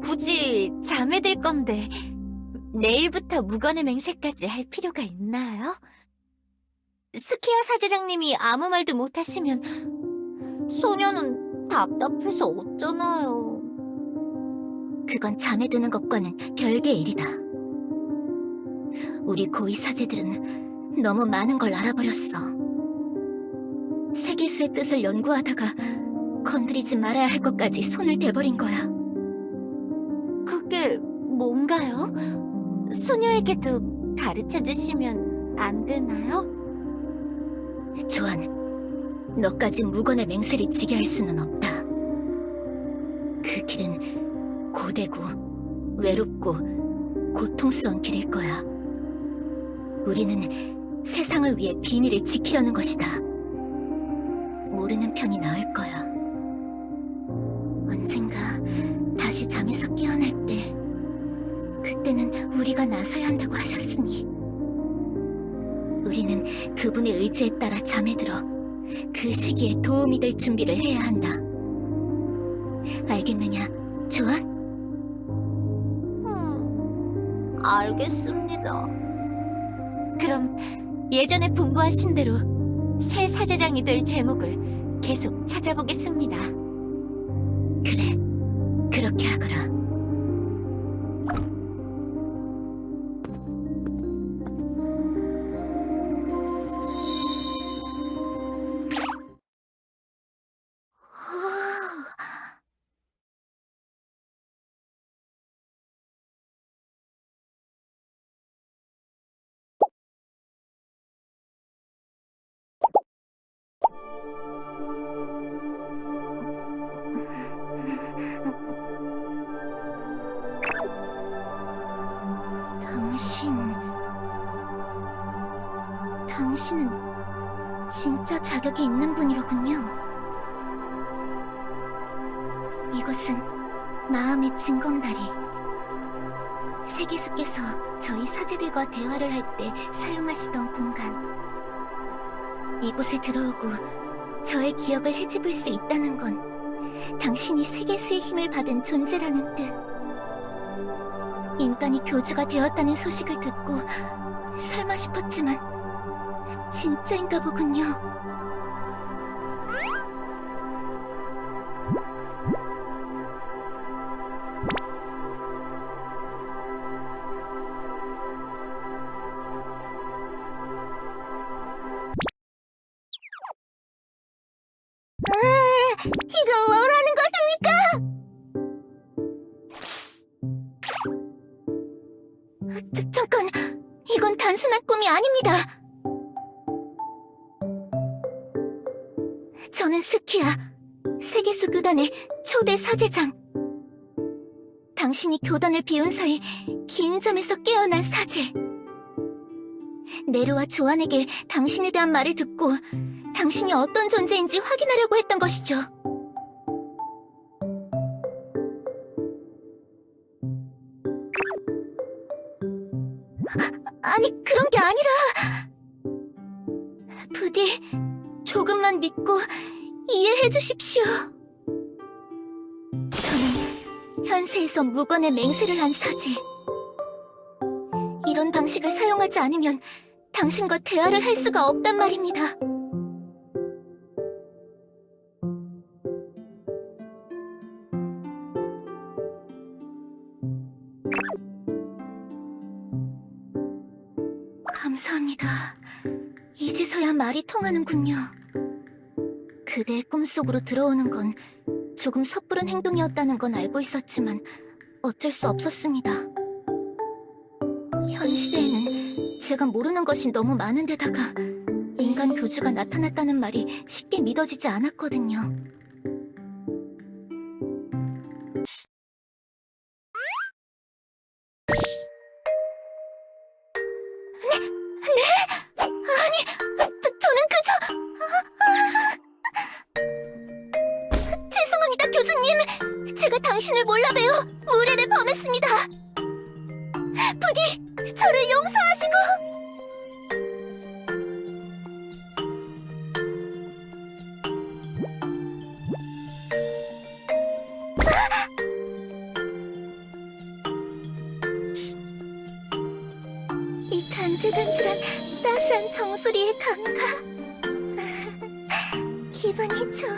굳이 잠에 들 건데 내일부터 무건의 맹세까지 할 필요가 있나요? 스키아 사제장님이 아무 말도 못하시면 소녀는 답답해서 어쩌나요? 그건 잠에 드는 것과는 별개의 일이다. 우리 고위 사제들은 너무 많은 걸 알아버렸어. 세계수의 뜻을 연구하다가 건드리지 말아야 할 것까지 손을 대버린 거야. 그게 뭔가요? 소녀에게도 가르쳐 주시면 안 되나요? 조안, 너까지 무건의 맹세를 지게 할 수는 없다. 그 길은 고되고 외롭고 고통스러운 길일 거야. 우리는 세상을 위해 비밀을 지키려는 것이다. 모르는 편이 나을 거야. 언젠가 다시 잠에서 깨어날 때, 그때는 우리가 나서야 한다고 하셨으니 우리는 그분의 의지에 따라 잠에 들어 그 시기에 도움이 될 준비를 해야 한다. 알겠느냐, 조안? 알겠습니다. 그럼 예전에 분부하신 대로 새 사제장이 될 제목을 계속 찾아보겠습니다. 그래, 그렇게 하거라. 당신은 진짜 자격이 있는 분이로군요. 이곳은 마음의 증검다리. 세계수께서 저희 사제들과 대화를 할 때 사용하시던 공간. 이곳에 들어오고 저의 기억을 헤집을 수 있다는 건 당신이 세계수의 힘을 받은 존재라는 뜻. 인간이 교주가 되었다는 소식을 듣고 설마 싶었지만 진짜인가 보군요. 이건 뭐라는 것입니까? 잠깐, 이건 단순한 꿈이 아닙니다. 저는 스키야, 세계수 교단의 초대 사제장. 당신이 교단을 비운 사이 긴 잠에서 깨어난 사제. 네르와 조안에게 당신에 대한 말을 듣고 당신이 어떤 존재인지 확인하려고 했던 것이죠. 아니, 그런 게 아니라 부디 조금만 믿고 이해해 주십시오. 저는 현세에서 무건의 맹세를 한 사제. 이런 방식을 사용하지 않으면 당신과 대화를 할 수가 없단 말입니다. 감사합니다. 이제서야 말이 통하는군요. 그대의 꿈속으로 들어오는 건 조금 섣부른 행동이었다는 건 알고 있었지만 어쩔 수 없었습니다. 현 시대에는 제가 모르는 것이 너무 많은 데다가 인간 교주가 나타났다는 말이 쉽게 믿어지지 않았거든요. 저는 죄송합니다, 교주님. 제가 당신을 몰라 뵈어 무례를 범했습니다. 부디 저를 용서하시고. 이 간질간질한 따스한 정수리의 감각. 기분이 좋아.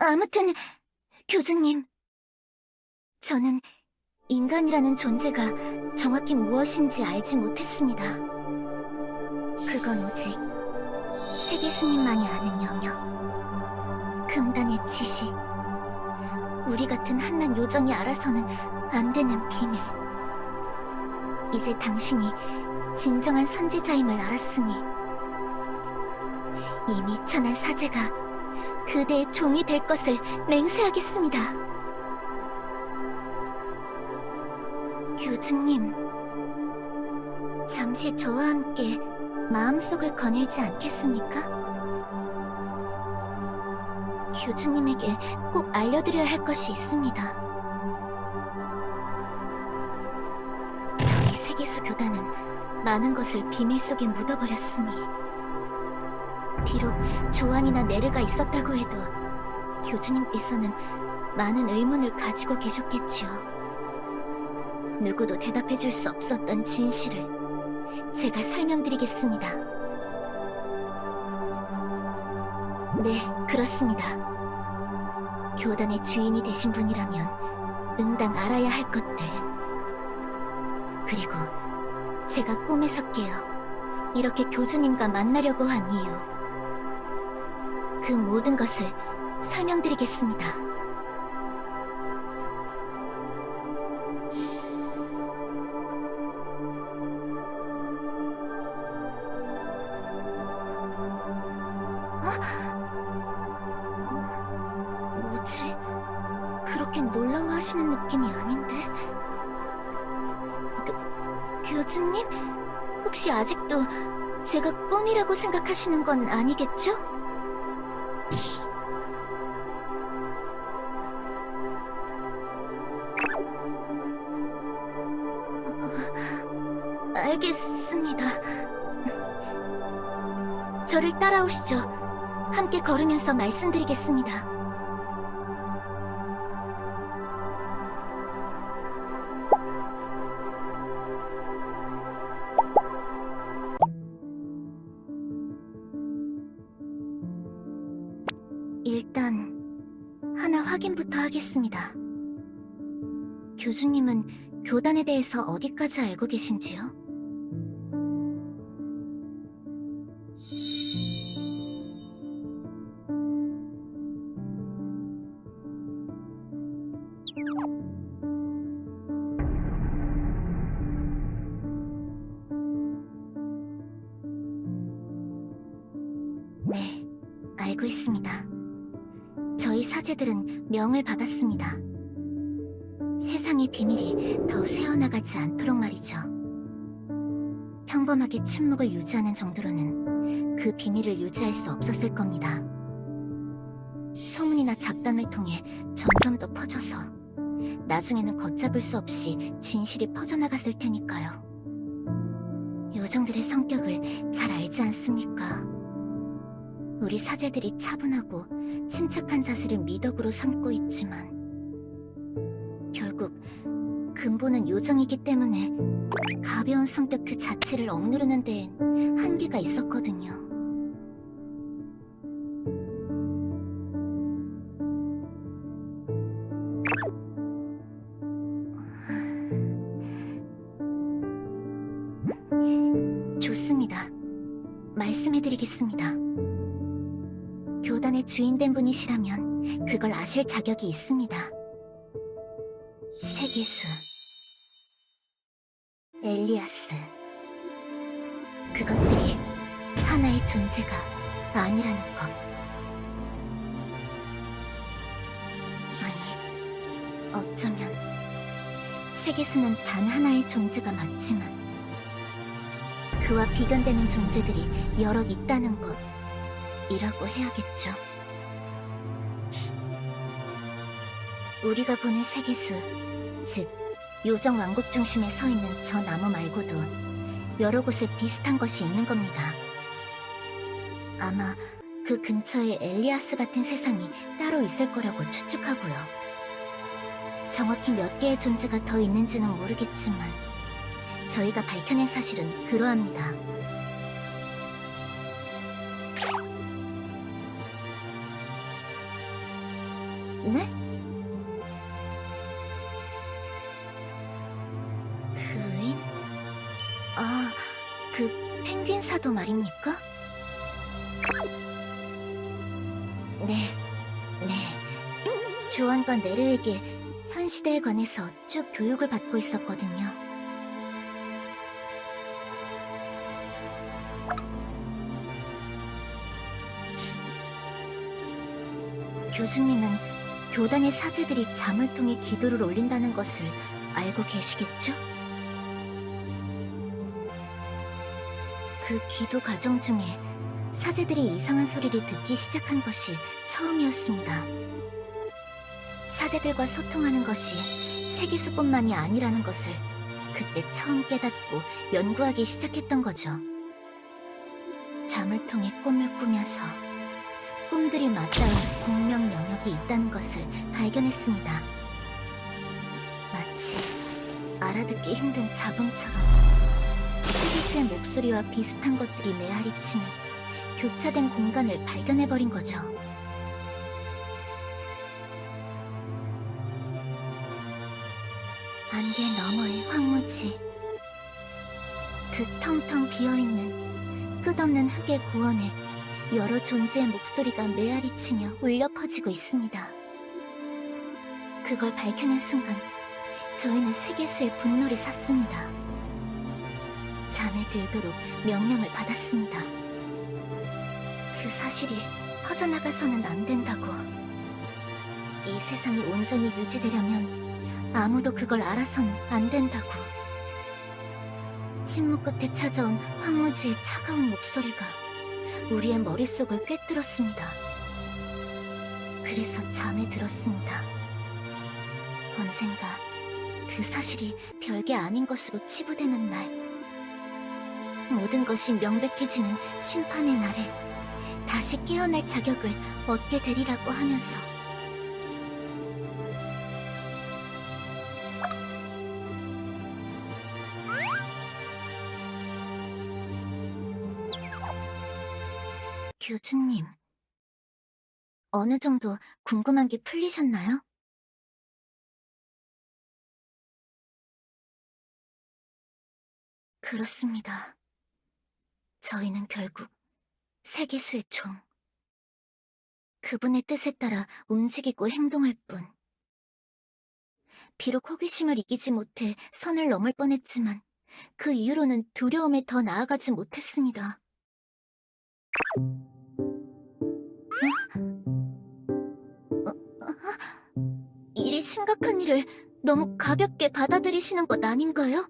아무튼 교주님, 저는 인간이라는 존재가 정확히 무엇인지 알지 못했습니다. 그건 오직 세계수님만이 아는 영역, 금단의 지시, 우리 같은 한낱 요정이 알아서는 안 되는 비밀. 이제 당신이 진정한 선지자임을 알았으니 이 미천한 사제가 그대의 종이 될 것을 맹세하겠습니다. 교주님, 잠시 저와 함께 마음속을 거닐지 않겠습니까? 교주님에게 꼭 알려드려야 할 것이 있습니다. 저희 세계수 교단은 많은 것을 비밀 속에 묻어버렸으니 비록 조안이나 네르가 있었다고 해도 교주님께서는 많은 의문을 가지고 계셨겠지요. 누구도 대답해줄 수 없었던 진실을 제가 설명드리겠습니다. 네, 그렇습니다. 교단의 주인이 되신 분이라면 응당 알아야 할 것들, 그리고 제가 꿈에서 깨어 이렇게 교주님과 만나려고 한 이유, 그 모든 것을 설명드리겠습니다. 뭐지? 그렇게 놀라워하시는 느낌이 아닌데? 교주님? 혹시 아직도 제가 꿈이라고 생각하시는 건 아니겠죠? 알겠습니다. 저를 따라오시죠. 함께 걸으면서 말씀드리겠습니다. 일단 하나 확인부터 하겠습니다. 교주님은 교단에 대해서 어디까지 알고 계신지요? 네, 알고 있습니다. 저희 사제들은 명을 받았습니다. 세상의 비밀이 더 새어나가지 않도록 말이죠. 평범하게 침묵을 유지하는 정도로는 그 비밀을 유지할 수 없었을 겁니다. 소문이나 잡담을 통해 점점 더 퍼져서 나중에는 걷잡을 수 없이 진실이 퍼져나갔을 테니까요. 요정들의 성격을 잘 알지 않습니까? 우리 사제들이 차분하고 침착한 자세를 미덕으로 삼고 있지만 결국 근본은 요정이기 때문에 가벼운 성격 그 자체를 억누르는 데엔 한계가 있었거든요. 좋습니다. 말씀해드리겠습니다. 교단의 주인된 분이시라면 그걸 아실 자격이 있습니다. 세기수, 엘리아스, 그것들이 하나의 존재가 아니라는 것. 아니, 어쩌면 세기수는 단 하나의 존재가 맞지만 그와 비견되는 존재들이 여럿 있다는 것이라고 해야겠죠. 우리가 보는 세계수, 즉 요정 왕국 중심에 서 있는 저 나무 말고도 여러 곳에 비슷한 것이 있는 겁니다. 아마 그 근처에 엘리아스 같은 세상이 따로 있을 거라고 추측하고요. 정확히 몇 개의 존재가 더 있는지는 모르겠지만 저희가 밝혀낸 사실은 그러합니다. 네? 그인? 아, 그 펭귄 사도 말입니까? 네. 조언과 네르에게 현 시대에 관해서 쭉 교육을 받고 있었거든요. 교주님은 교단의 사제들이 잠을 통해 기도를 올린다는 것을 알고 계시겠죠? 그 기도 과정 중에 사제들이 이상한 소리를 듣기 시작한 것이 처음이었습니다. 사제들과 소통하는 것이 세기수뿐만이 아니라는 것을 그때 처음 깨닫고 연구하기 시작했던 거죠. 잠을 통해 꿈을 꾸면서 꿈들이 맞닿은 공명 영역이 있다는 것을 발견했습니다. 마치 알아듣기 힘든 잡음처럼 세계수의 목소리와 비슷한 것들이 메아리치는 교차된 공간을 발견해버린 거죠. 안개 너머의 황무지, 그 텅텅 비어있는 끝없는 흙의 고원에 여러 존재의 목소리가 메아리치며 울려 퍼지고 있습니다. 그걸 밝혀낸 순간 저희는 세계수의 분노를 샀습니다. 잠에 들도록 명령을 받았습니다. 그 사실이 퍼져나가서는 안 된다고. 이 세상이 온전히 유지되려면 아무도 그걸 알아서는 안 된다고. 침묵 끝에 찾아온 황무지의 차가운 목소리가 우리의 머릿속을 꿰뚫었습니다. 그래서 잠에 들었습니다. 언젠가 그 사실이 별게 아닌 것으로 치부되는 날, 모든 것이 명백해지는 심판의 날에 다시 깨어날 자격을 얻게 되리라고 하면서 교주님, 어느 정도 궁금한 게 풀리셨나요? 그렇습니다. 저희는 결국 세계수의 종. 그분의 뜻에 따라 움직이고 행동할 뿐. 비록 호기심을 이기지 못해 선을 넘을 뻔했지만 그 이후로는 두려움에 더 나아가지 못했습니다. 일이 심각한 일을 너무 가볍게 받아들이시는 것 아닌가요?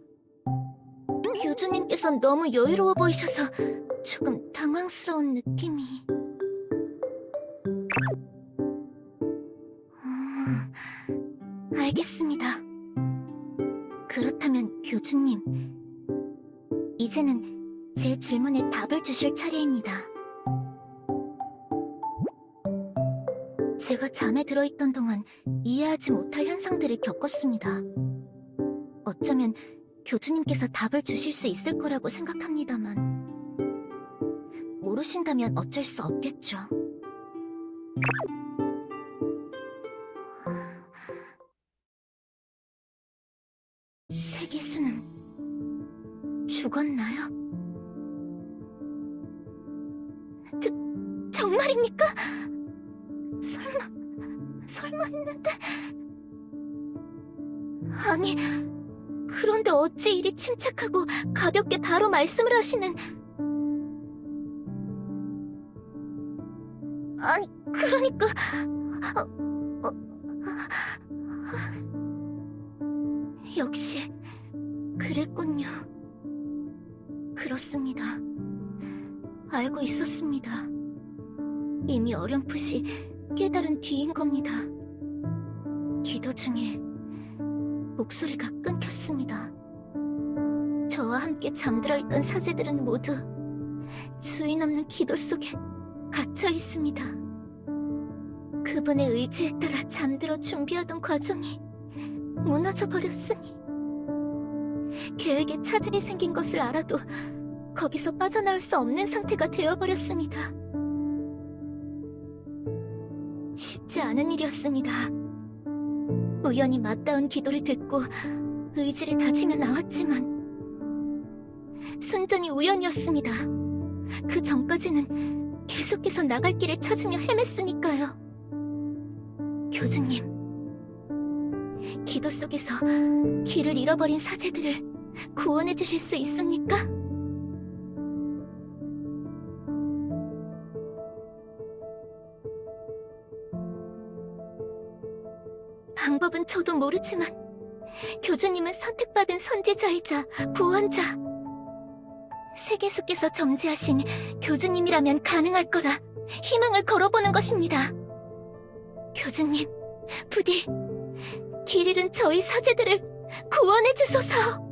교주님께선 너무 여유로워 보이셔서 조금 당황스러운 느낌이... 알겠습니다. 그렇다면 교주님, 이제는 제 질문에 답을 주실 차례입니다. 제가 잠에 들어있던 동안 이해하지 못할 현상들을 겪었습니다. 어쩌면 교주님께서 답을 주실 수 있을 거라고 생각합니다만 모르신다면 어쩔 수 없겠죠. 세계수는 죽었나요? 정말입니까? 설마 했는데... 아니, 그런데 어찌 이리 침착하고 가볍게 바로 말씀을 하시는... 아니, 그러니까... 역시 그랬군요. 그렇습니다. 알고 있었습니다. 이미 어렴풋이 깨달은 뒤인 겁니다. 기도 중에 목소리가 끊겼습니다. 저와 함께 잠들어 있던 사제들은 모두 주인 없는 기도 속에 갇혀 있습니다. 그분의 의지에 따라 잠들어 준비하던 과정이 무너져 버렸으니 계획에 차질이 생긴 것을 알아도 거기서 빠져나올 수 없는 상태가 되어버렸습니다. 쉽지 않은 일이었습니다. 우연히 맞닿은 기도를 듣고 의지를 다지며 나왔지만 순전히 우연이었습니다. 그 전까지는 계속해서 나갈 길을 찾으며 헤맸으니까요. 교주님, 기도 속에서 길을 잃어버린 사제들을 구원해 주실 수 있습니까? 방법은 저도 모르지만 교주님은 선택받은 선지자이자 구원자. 세계수께서 점지하신 교주님이라면 가능할 거라 희망을 걸어보는 것입니다. 교주님, 부디 길 잃은 저희 사제들을 구원해 주소서.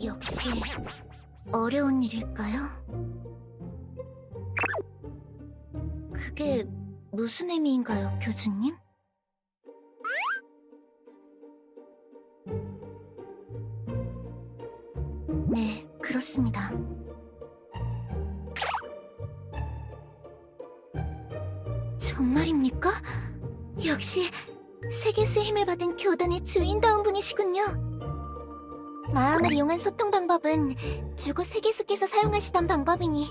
역시 어려운 일일까요? 그게 무슨 의미인가요, 교주님? 네, 그렇습니다. 정말입니까? 역시 세계수의 힘을 받은 교단의 주인다운 분이시군요. 마음을 이용한 소통 방법은 주고 세계수께서 사용하시던 방법이니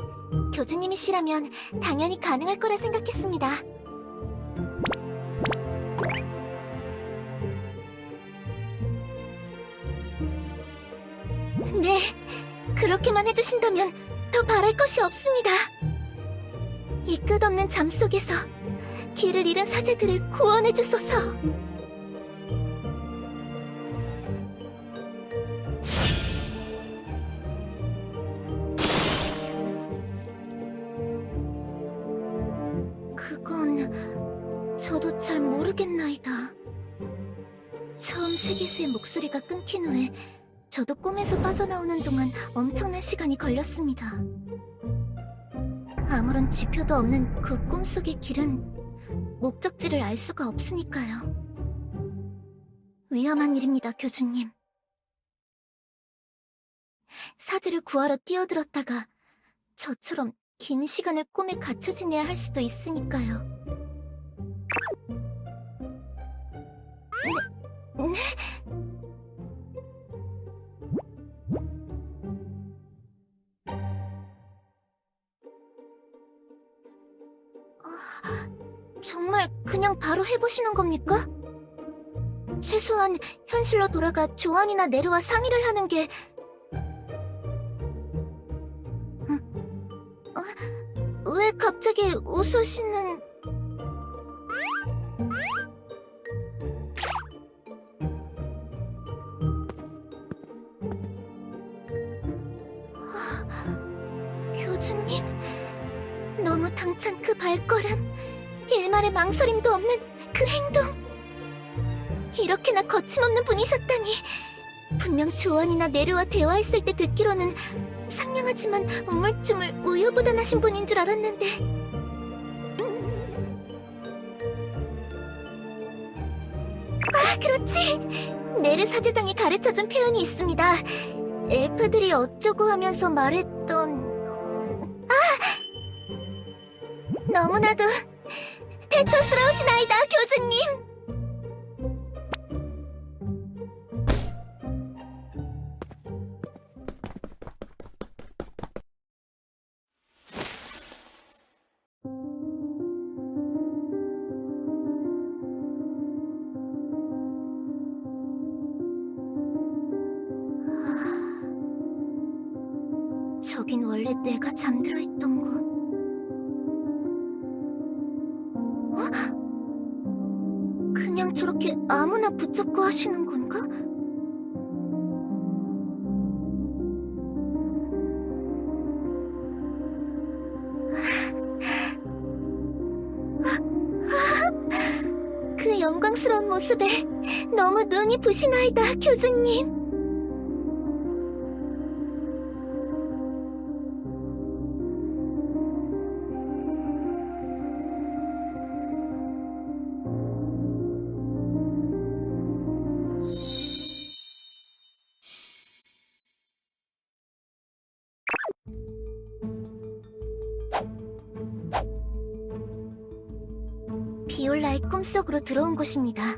교주님이시라면 당연히 가능할 거라 생각했습니다. 네, 그렇게만 해주신다면 더 바랄 것이 없습니다. 이 끝없는 잠 속에서 길을 잃은 사제들을 구원해주소서. 그건 저도 잘 모르겠나이다. 처음 세계수의 목소리가 끊긴 후에 저도 꿈에서 빠져나오는 동안 엄청난 시간이 걸렸습니다. 아무런 지표도 없는 그 꿈속의 길은 목적지를 알 수가 없으니까요. 위험한 일입니다, 교주님. 사제를 구하러 뛰어들었다가 저처럼 긴 시간을 꿈에 갇혀 지내야 할 수도 있으니까요. 네? 정말 그냥 바로 해보시는 겁니까? 최소한 현실로 돌아가 조안이나 네르와 상의를 하는 게... 왜 갑자기 웃으시는... 교주님, 너무 당찬 그 발걸음, 일말의 망설임도 없는 그 행동. 이렇게나 거침없는 분이셨다니. 분명 조언이나 네르와 대화했을 때 듣기로는 상냥하지만 우물쭈물 우유부단하신 분인 줄 알았는데. 아, 그렇지. 네르 사제장이 가르쳐준 표현이 있습니다. 엘프들이 어쩌고 하면서 말했던... 너무나도 대토스러우신 아이다, 교주님. 저긴 원래 내가 잠들어 있던 곳. 그냥 저렇게 아무나 붙잡고 하시는 건가? 그 영광스러운 모습에 너무 눈이 부시나이다, 교주님. 비올라의 꿈속으로 들어온 곳입니다.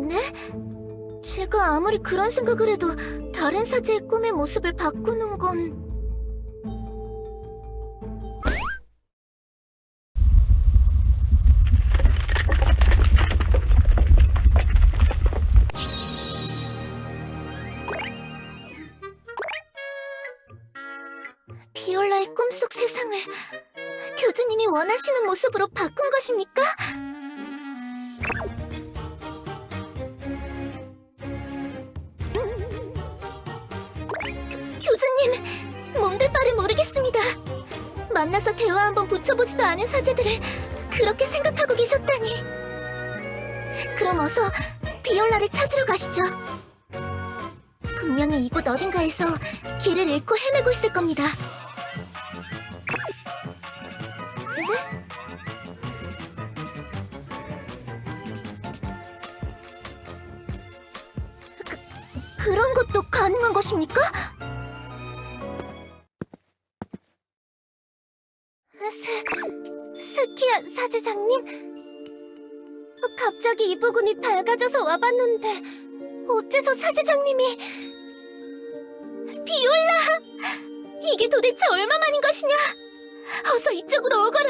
네? 제가 아무리 그런 생각을 해도 다른 사제의 꿈의 모습을 바꾸는 건... 비올라의 꿈속 세상을 교주님이 원하시는 모습으로 바꾼 것입니까? 교주님, 몸둘 바를 모르겠습니다. 만날 만나서 대화 한번 붙여보지도 않은 사제들을 그렇게 생각하고 계셨다니. 그럼 어서 비올라를 찾으러 가시죠. 분명히 이곳 어딘가에서 길을 잃고 헤매고 있을 겁니다. 네? 그런 것도 가능한 것입니까? 스키야 사제장님? 갑자기 이 부근이 밝아져서 와봤는데 어째서 사제장님이... 비올라! 이게 도대체 얼마만인 것이냐? 어서 이쪽으로 오거라!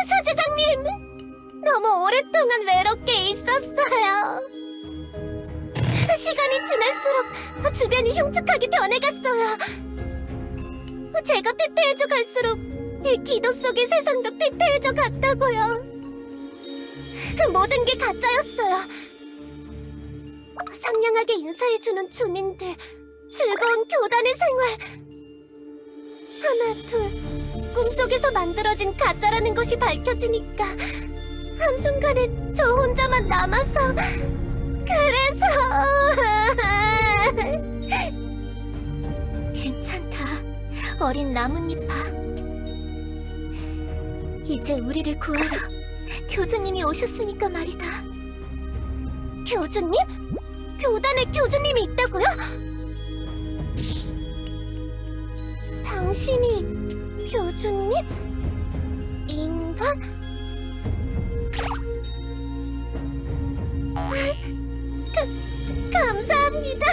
사제장님! 너무 오랫동안 외롭게 있었어요. 시간이 지날수록 주변이 흉측하게 변해갔어요. 제가 피폐해져 갈수록 이 기도 속의 세상도 피폐해져 갔다고요. 모든 게 가짜였어요. 상냥하게 인사해주는 주민들, 즐거운 교단의 생활. 하나, 둘, 꿈속에서 만들어진 가짜라는 것이 밝혀지니까 한순간에 저 혼자만 남아서... 그래서... 괜찮다, 어린 나뭇잎아. 이제 우리를 구하러 교주님이 오셨으니까 말이다. 교주님? 교단에 교주님이 있다고요? 당신이 교주님? 인간? 감사합니다.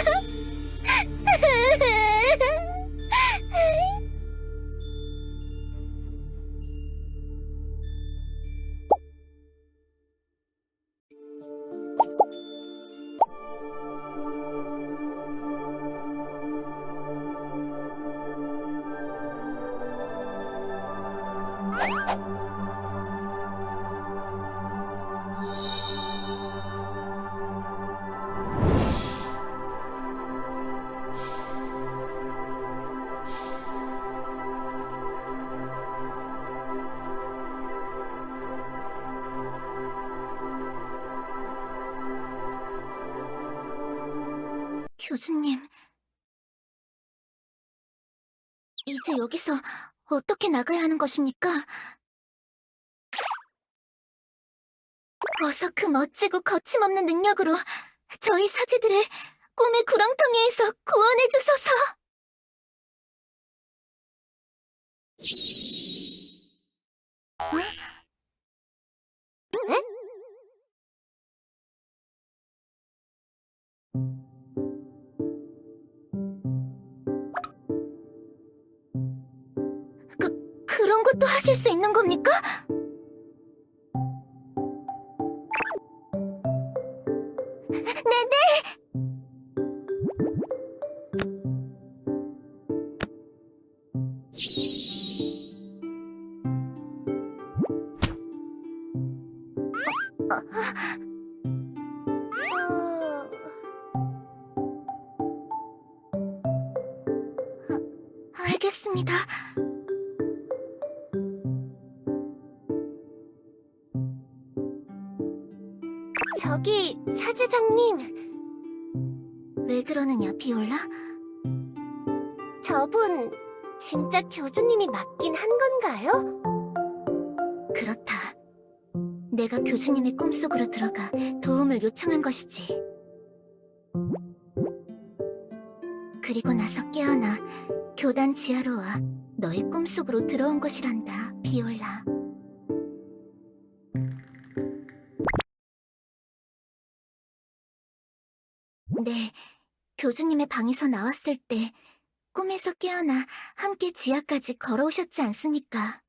교주님, 이제 여기서 어떻게 나가야 하는 것입니까? 어서 그 멋지고 거침없는 능력으로 저희 사제들을 꿈의 구렁텅이에서 구원해주소서. 네? 그런 것도 하실 수 있는 겁니까? 네네! 알겠습니다. 저기, 사제장님. 왜 그러느냐, 비올라? 저분, 진짜 교주님이 맞긴 한 건가요? 그렇다. 내가 교주님의 꿈속으로 들어가 도움을 요청한 것이지. 그리고 나서 깨어나 교단 지하로 와 너의 꿈속으로 들어온 것이란다, 비올라. 네, 교주님의 방에서 나왔을 때 꿈에서 깨어나 함께 지하까지 걸어오셨지 않습니까?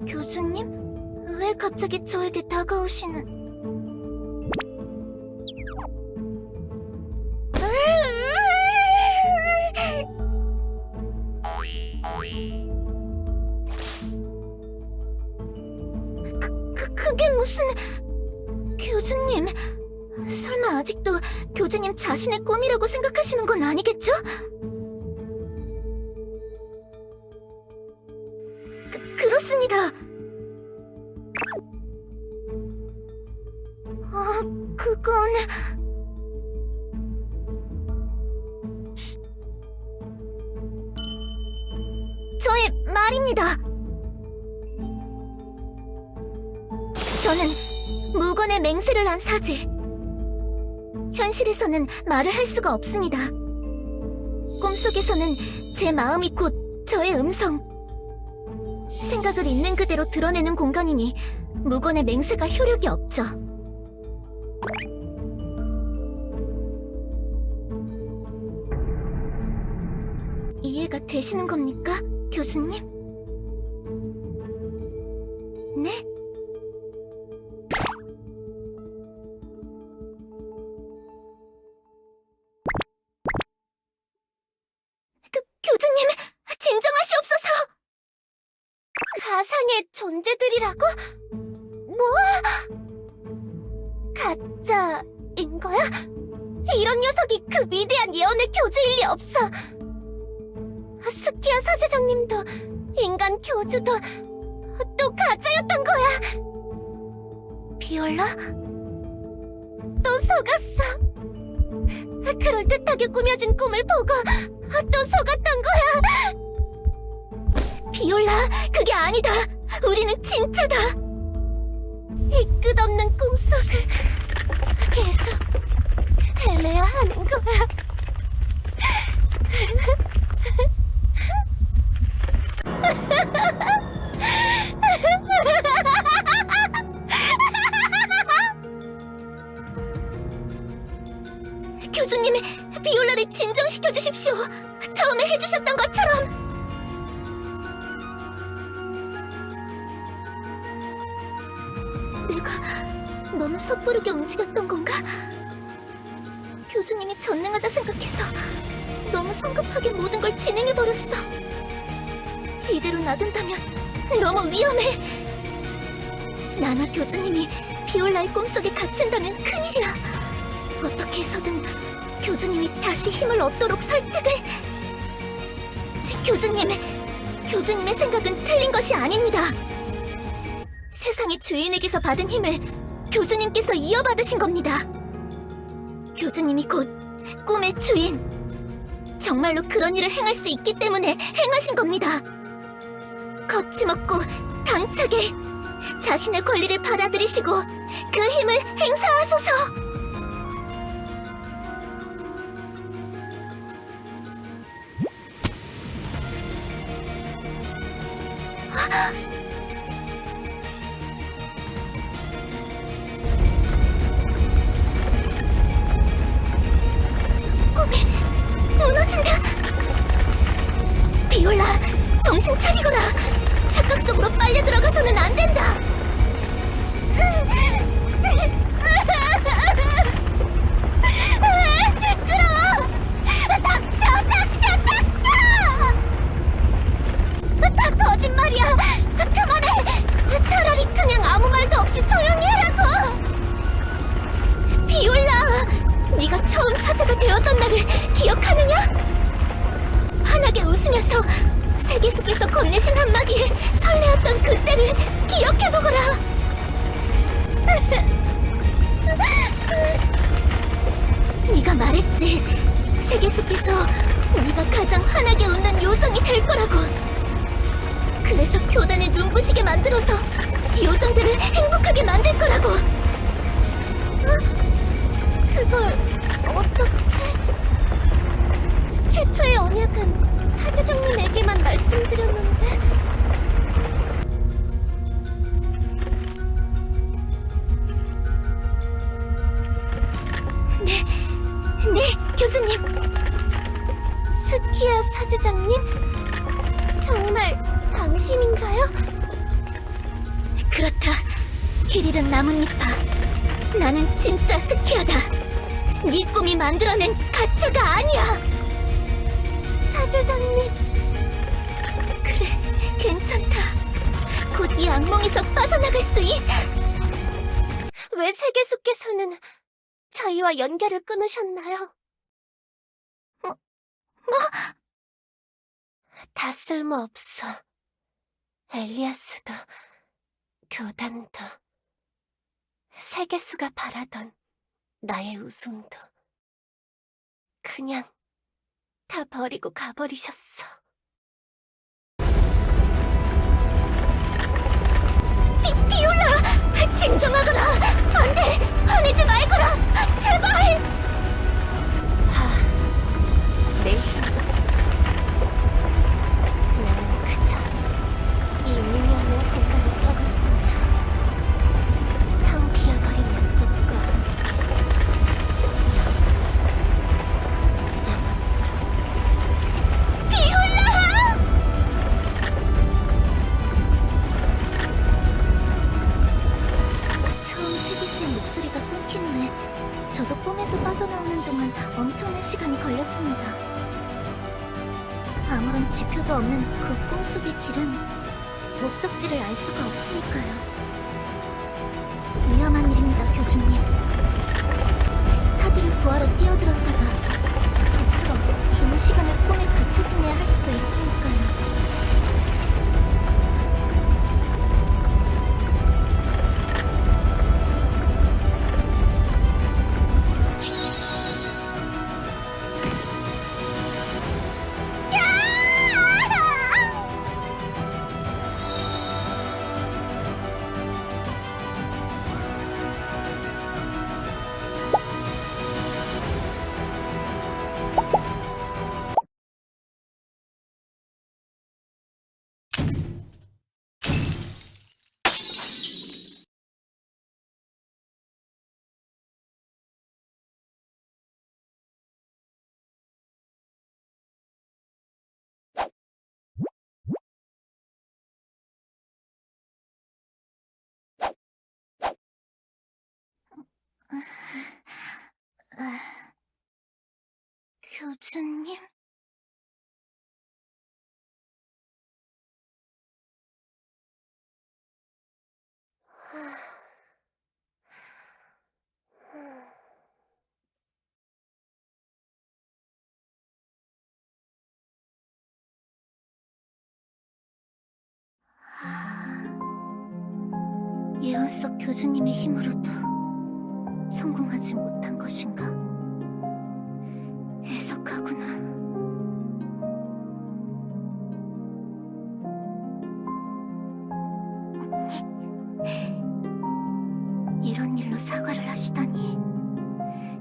교주님? 왜 갑자기 저에게 다가오시는... 그게 무슨... 교주님, 설마 아직도 교주님 자신의 꿈이라고 생각하시는 건 아니겠죠? 그렇습니다. 그건... 저의 말입니다. 저는 무건의 맹세를 한 사제. 현실에서는 말을 할 수가 없습니다. 꿈속에서는 제 마음이 곧 저의 음성. 생각을 있는 그대로 드러내는 공간이니 무건의 맹세가 효력이 없죠. 이해가 되시는 겁니까, 교수님? 네? 교주님, 진정하시옵소서! 가상의 존재들이라고? 뭐? 가짜인 거야? 이런 녀석이 그 위대한 예언의 교주일 리 없어! 스키아 사제장님도 인간 교주도 또 가짜였던 거야! 비올라? 또 속았어! 그럴듯하게 꾸며진 꿈을 보고 또 속았던 거야! 비올라, 그게 아니다! 우리는 진짜다! 이 끝없는 꿈속을 계속 헤매야 하는 거야. 교주님이 비올라를 진정시켜 주십시오. 처음에 해주셨던 것처럼. 내가 너무 섣부르게 움직였던 건가? 교주님이 전능하다 생각해서 너무 성급하게 모든 걸 진행해버렸어. 이대로 놔둔다면 너무 위험해. 나나 교주님이 비올라의 꿈속에 갇힌다면 큰일이야. 어떻게 해서든 교주님이 다시 힘을 얻도록 설득을... 교주님의 생각은 틀린 것이 아닙니다. 세상의 주인에게서 받은 힘을 교주님께서 이어받으신 겁니다. 교주님이 곧 꿈의 주인, 정말로 그런 일을 행할 수 있기 때문에 행하신 겁니다. 거침없고 당차게 자신의 권리를 받아들이시고 그 힘을 행사하소서. 꿈이 무너진다. 비올라, 정신 차리거라. 착각 속으로 빨려 들어가서는 안 된다. 시끄러워. 닥쳐. 다 거짓말이야. 그만해. 차라리 그냥 아무 말도 없이 조용히 해라고. 비올라, 네가 처음 사자가 되었던 날을 기억하느냐? 환하게 웃으면서 세계수께서 건네신 한마디에 설레었던 그때를 기억해보거라. 네가 말했지. 세계수께서 네가 가장 환하게 웃는 요정이 될 거라고. 그래서 교단을 눈부시게 만들어서 요정들을 행복하게 만들 거라고. 그걸 어떻게... 최초의 언약은 사제장님에게만 말씀드렸는데... 네, 교주님. 스키아 사제장님? 정말 당신인가요? 그렇다. 길 잃은 나뭇잎아. 나는 진짜 스키아다. 네 꿈이 만들어낸 가짜가 아니야. 사제장님. 그래, 괜찮다. 곧 이 악몽에서 빠져나갈 수 왜 세계수께서는 저희와 연결을 끊으셨나요? 뭐? 다 쓸모없어. 엘리아스도, 교단도, 세계수가 바라던 나의 우승도 그냥 다 버리고 가버리셨어. 비올라! 진정하거라! 안 돼! 화내지 말거라! 제발! 내 힘도 없어. 나는 그저 이 의미 없는 공간을 떠돌 뿐이야. 텅 비어버린 약속과 처음 세계수의 목소리가 끊긴 후에 저도 꿈에서 빠져나오는 동안 엄청난 시간이 걸렸습니다. 아무런 지표도 없는 그 꿈속의 길은 목적지를 알 수가 없으니까요. 위험한 일입니다, 교주님. 사지를 구하러 뛰어들었다가 저처럼 긴 시간을 꿈에 갇혀 지내야 할 수도 있으니까요. 교주님? 예언 속 교주님의 힘으로도 성공하지 못한 것인가? 애석하구나. 이런 일로 사과를 하시다니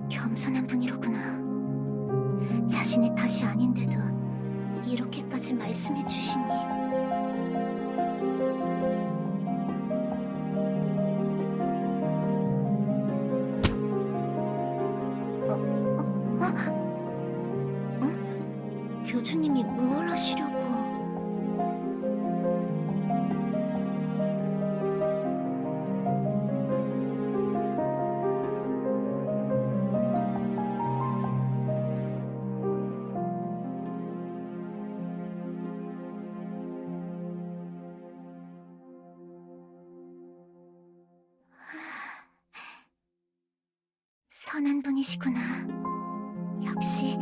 겸손한 분이로구나. 자신의 탓이 아닌데도 이렇게까지 말씀해 주시니. 교주님이 뭘 하시려고? 선한 분이시구나. 역시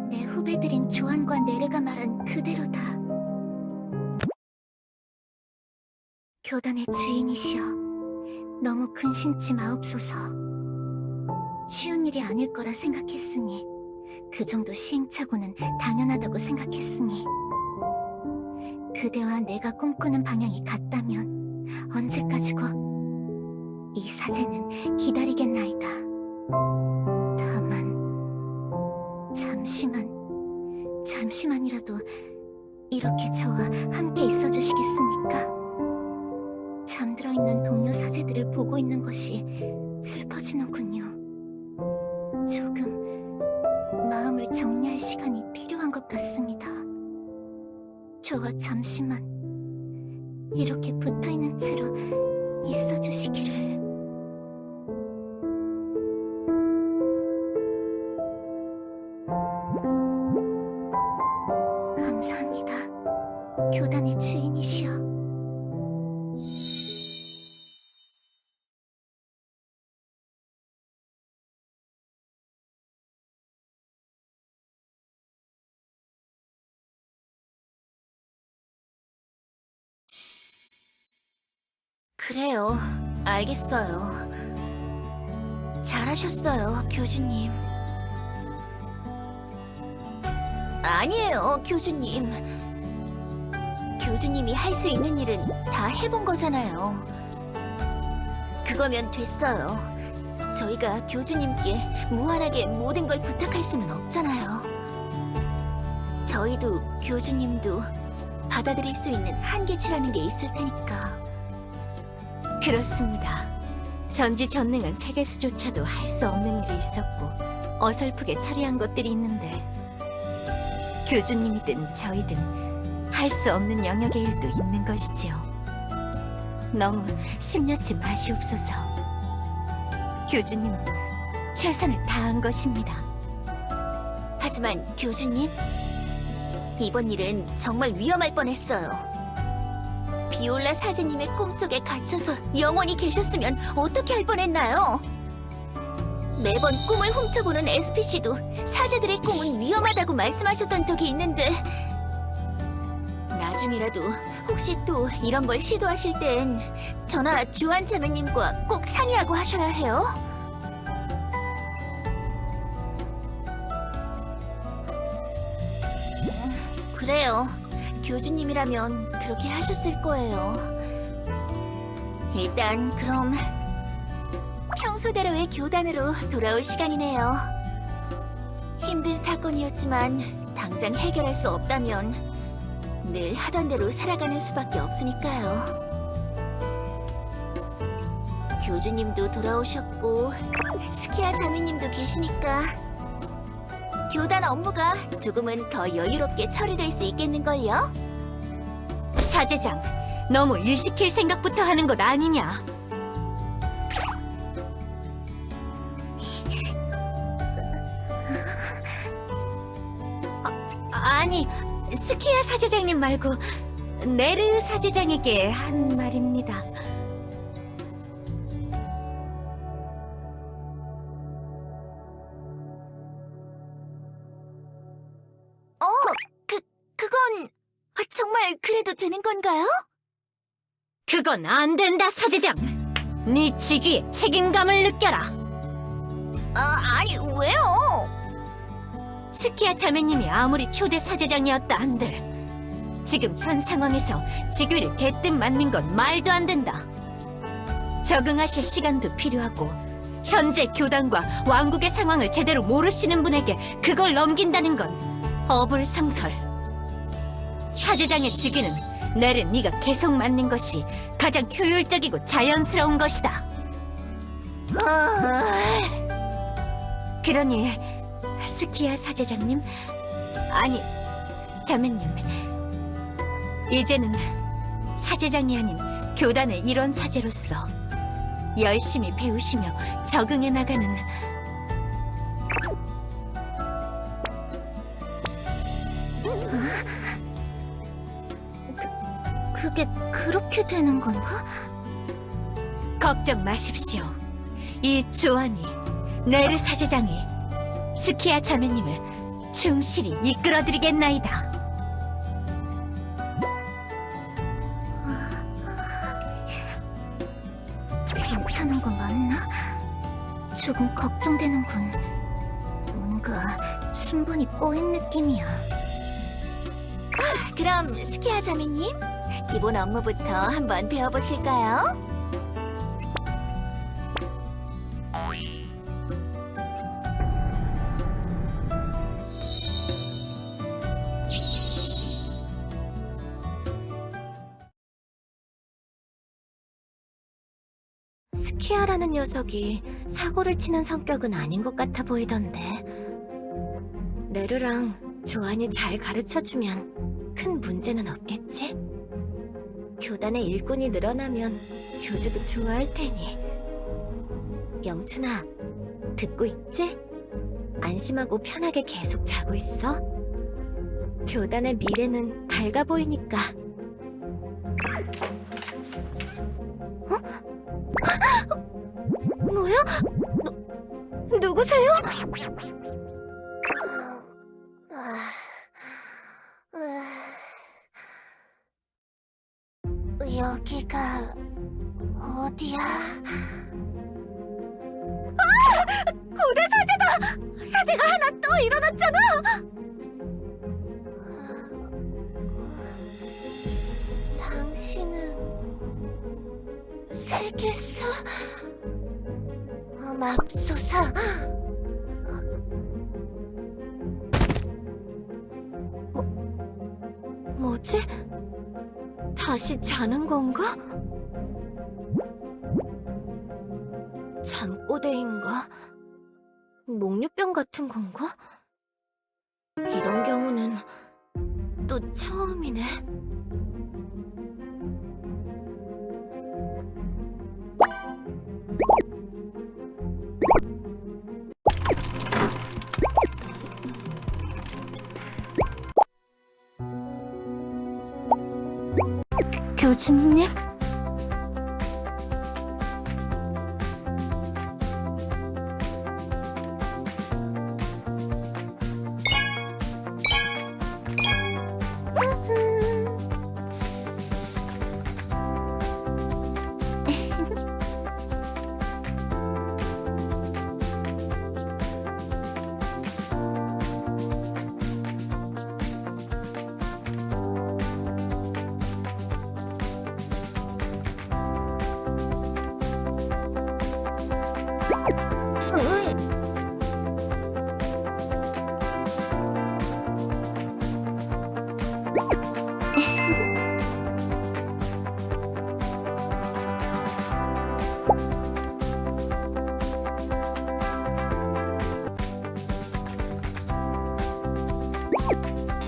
내 후배들인 조안과 네레가 말한 그대로다. 교단의 주인이시여, 너무 근심치 마옵소서. 쉬운 일이 아닐 거라 생각했으니, 그 정도 시행착오는 당연하다고 생각했으니, 그대와 내가 꿈꾸는 방향이 같다면 언제까지고 이 사제는 기다리겠나이다. 다만 잠시만이라도 이렇게 저와 함께 있어 주시겠습니까? 잠들어 있는 동료 사제들을 보고 있는 것이 슬퍼지는군요. 조금 마음을 정리할 시간이 필요한 것 같습니다. 저와 잠시만 이렇게 붙어 있는 채로 있어 주시기를. 감사합니다. 교단의 주인이시여. 그래요. 알겠어요. 잘하셨어요, 교주님. 아니에요, 교주님. 교주님이 할 수 있는 일은 다 해본 거잖아요. 그거면 됐어요. 저희가 교주님께 무한하게 모든 걸 부탁할 수는 없잖아요. 저희도 교주님도 받아들일 수 있는 한계치라는 게 있을 테니까. 그렇습니다. 전지전능한 세계수조차도 할 수 없는 일이 있었고 어설프게 처리한 것들이 있는데 교주님이든 저희든 할 수 없는 영역의 일도 있는 것이지요. 너무 심려치 마시옵소서. 교주님은 최선을 다한 것입니다. 하지만 교주님, 이번 일은 정말 위험할 뻔했어요. 비올라 사제님의 꿈속에 갇혀서 영원히 계셨으면 어떻게 할 뻔했나요? 매번 꿈을 훔쳐보는 SPC도 사제들의 꿈은 위험하다고 말씀하셨던 적이 있는데 나중이라도 혹시 또 이런 걸 시도하실 땐 저나 주한 자매님과 꼭 상의하고 하셔야 해요. 그래요. 교주님이라면 그렇게 하셨을 거예요. 일단 그럼 평소대로의 교단으로 돌아올 시간이네요. 힘든 사건이었지만 당장 해결할 수 없다면 늘 하던 대로 살아가는 수밖에 없으니까요. 교주님도 돌아오셨고 스키야 자매님도 계시니까 교단 업무가 조금은 더 여유롭게 처리될 수 있겠는걸요? 사제장, 너무 일 시킬 생각부터 하는 것 아니냐? 아니, 스키야 사제장님 말고 네르 사제장에게 한 말입니다. 그건 정말 그래도 되는 건가요? 그건 안 된다, 사제장. 네 직위에 책임감을 느껴라. 아니 왜요? 스키야 자매님이 아무리 초대 사제장이었다 한들 지금 현 상황에서 직위를 대뜸 맡는 건 말도 안 된다. 적응하실 시간도 필요하고 현재 교단과 왕국의 상황을 제대로 모르시는 분에게 그걸 넘긴다는 건 어불성설. 사제장의 직위는 내를 네가 계속 맡는 것이 가장 효율적이고 자연스러운 것이다. 그러니 스키야 사제장님, 아니 자매님, 이제는 사제장이 아닌 교단의 일원 사제로서 열심히 배우시며 적응해 나가는 그게 그렇게 되는 건가? 걱정 마십시오. 이 조언이 네르 사제장이 스키야 자매님을 충실히 이끌어드리겠나이다. 괜찮은 거 맞나? 조금 걱정되는군. 뭔가 순번이 꼬인 느낌이야. 그럼 스키야 자매님, 기본 업무부터 한번 배워보실까요? 스키야라는 녀석이 사고를 치는 성격은 아닌 것 같아 보이던데. 네르랑 조안이 잘 가르쳐주면 큰 문제는 없겠지? 교단의 일꾼이 늘어나면 교주도 좋아할 테니. 영춘아, 듣고 있지? 안심하고 편하게 계속 자고 있어. 교단의 미래는 밝아 보이니까. 뭐야? 누구세요? 여기가 어디야? 고대 사제다! 사제가 하나 또 일어났잖아! 당신은 세계수? 맙소사. 뭐지? 다시 자는 건가? 잠꼬대인가? 목류병 같은 건가? 이런 경우는 또 처음이네. 교주님?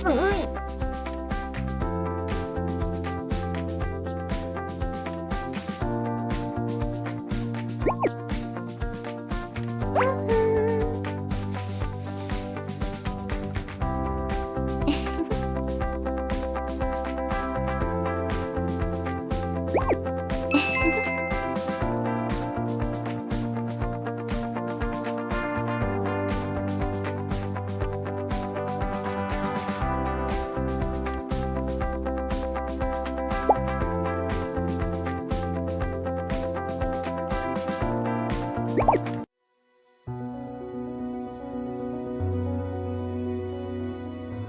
음.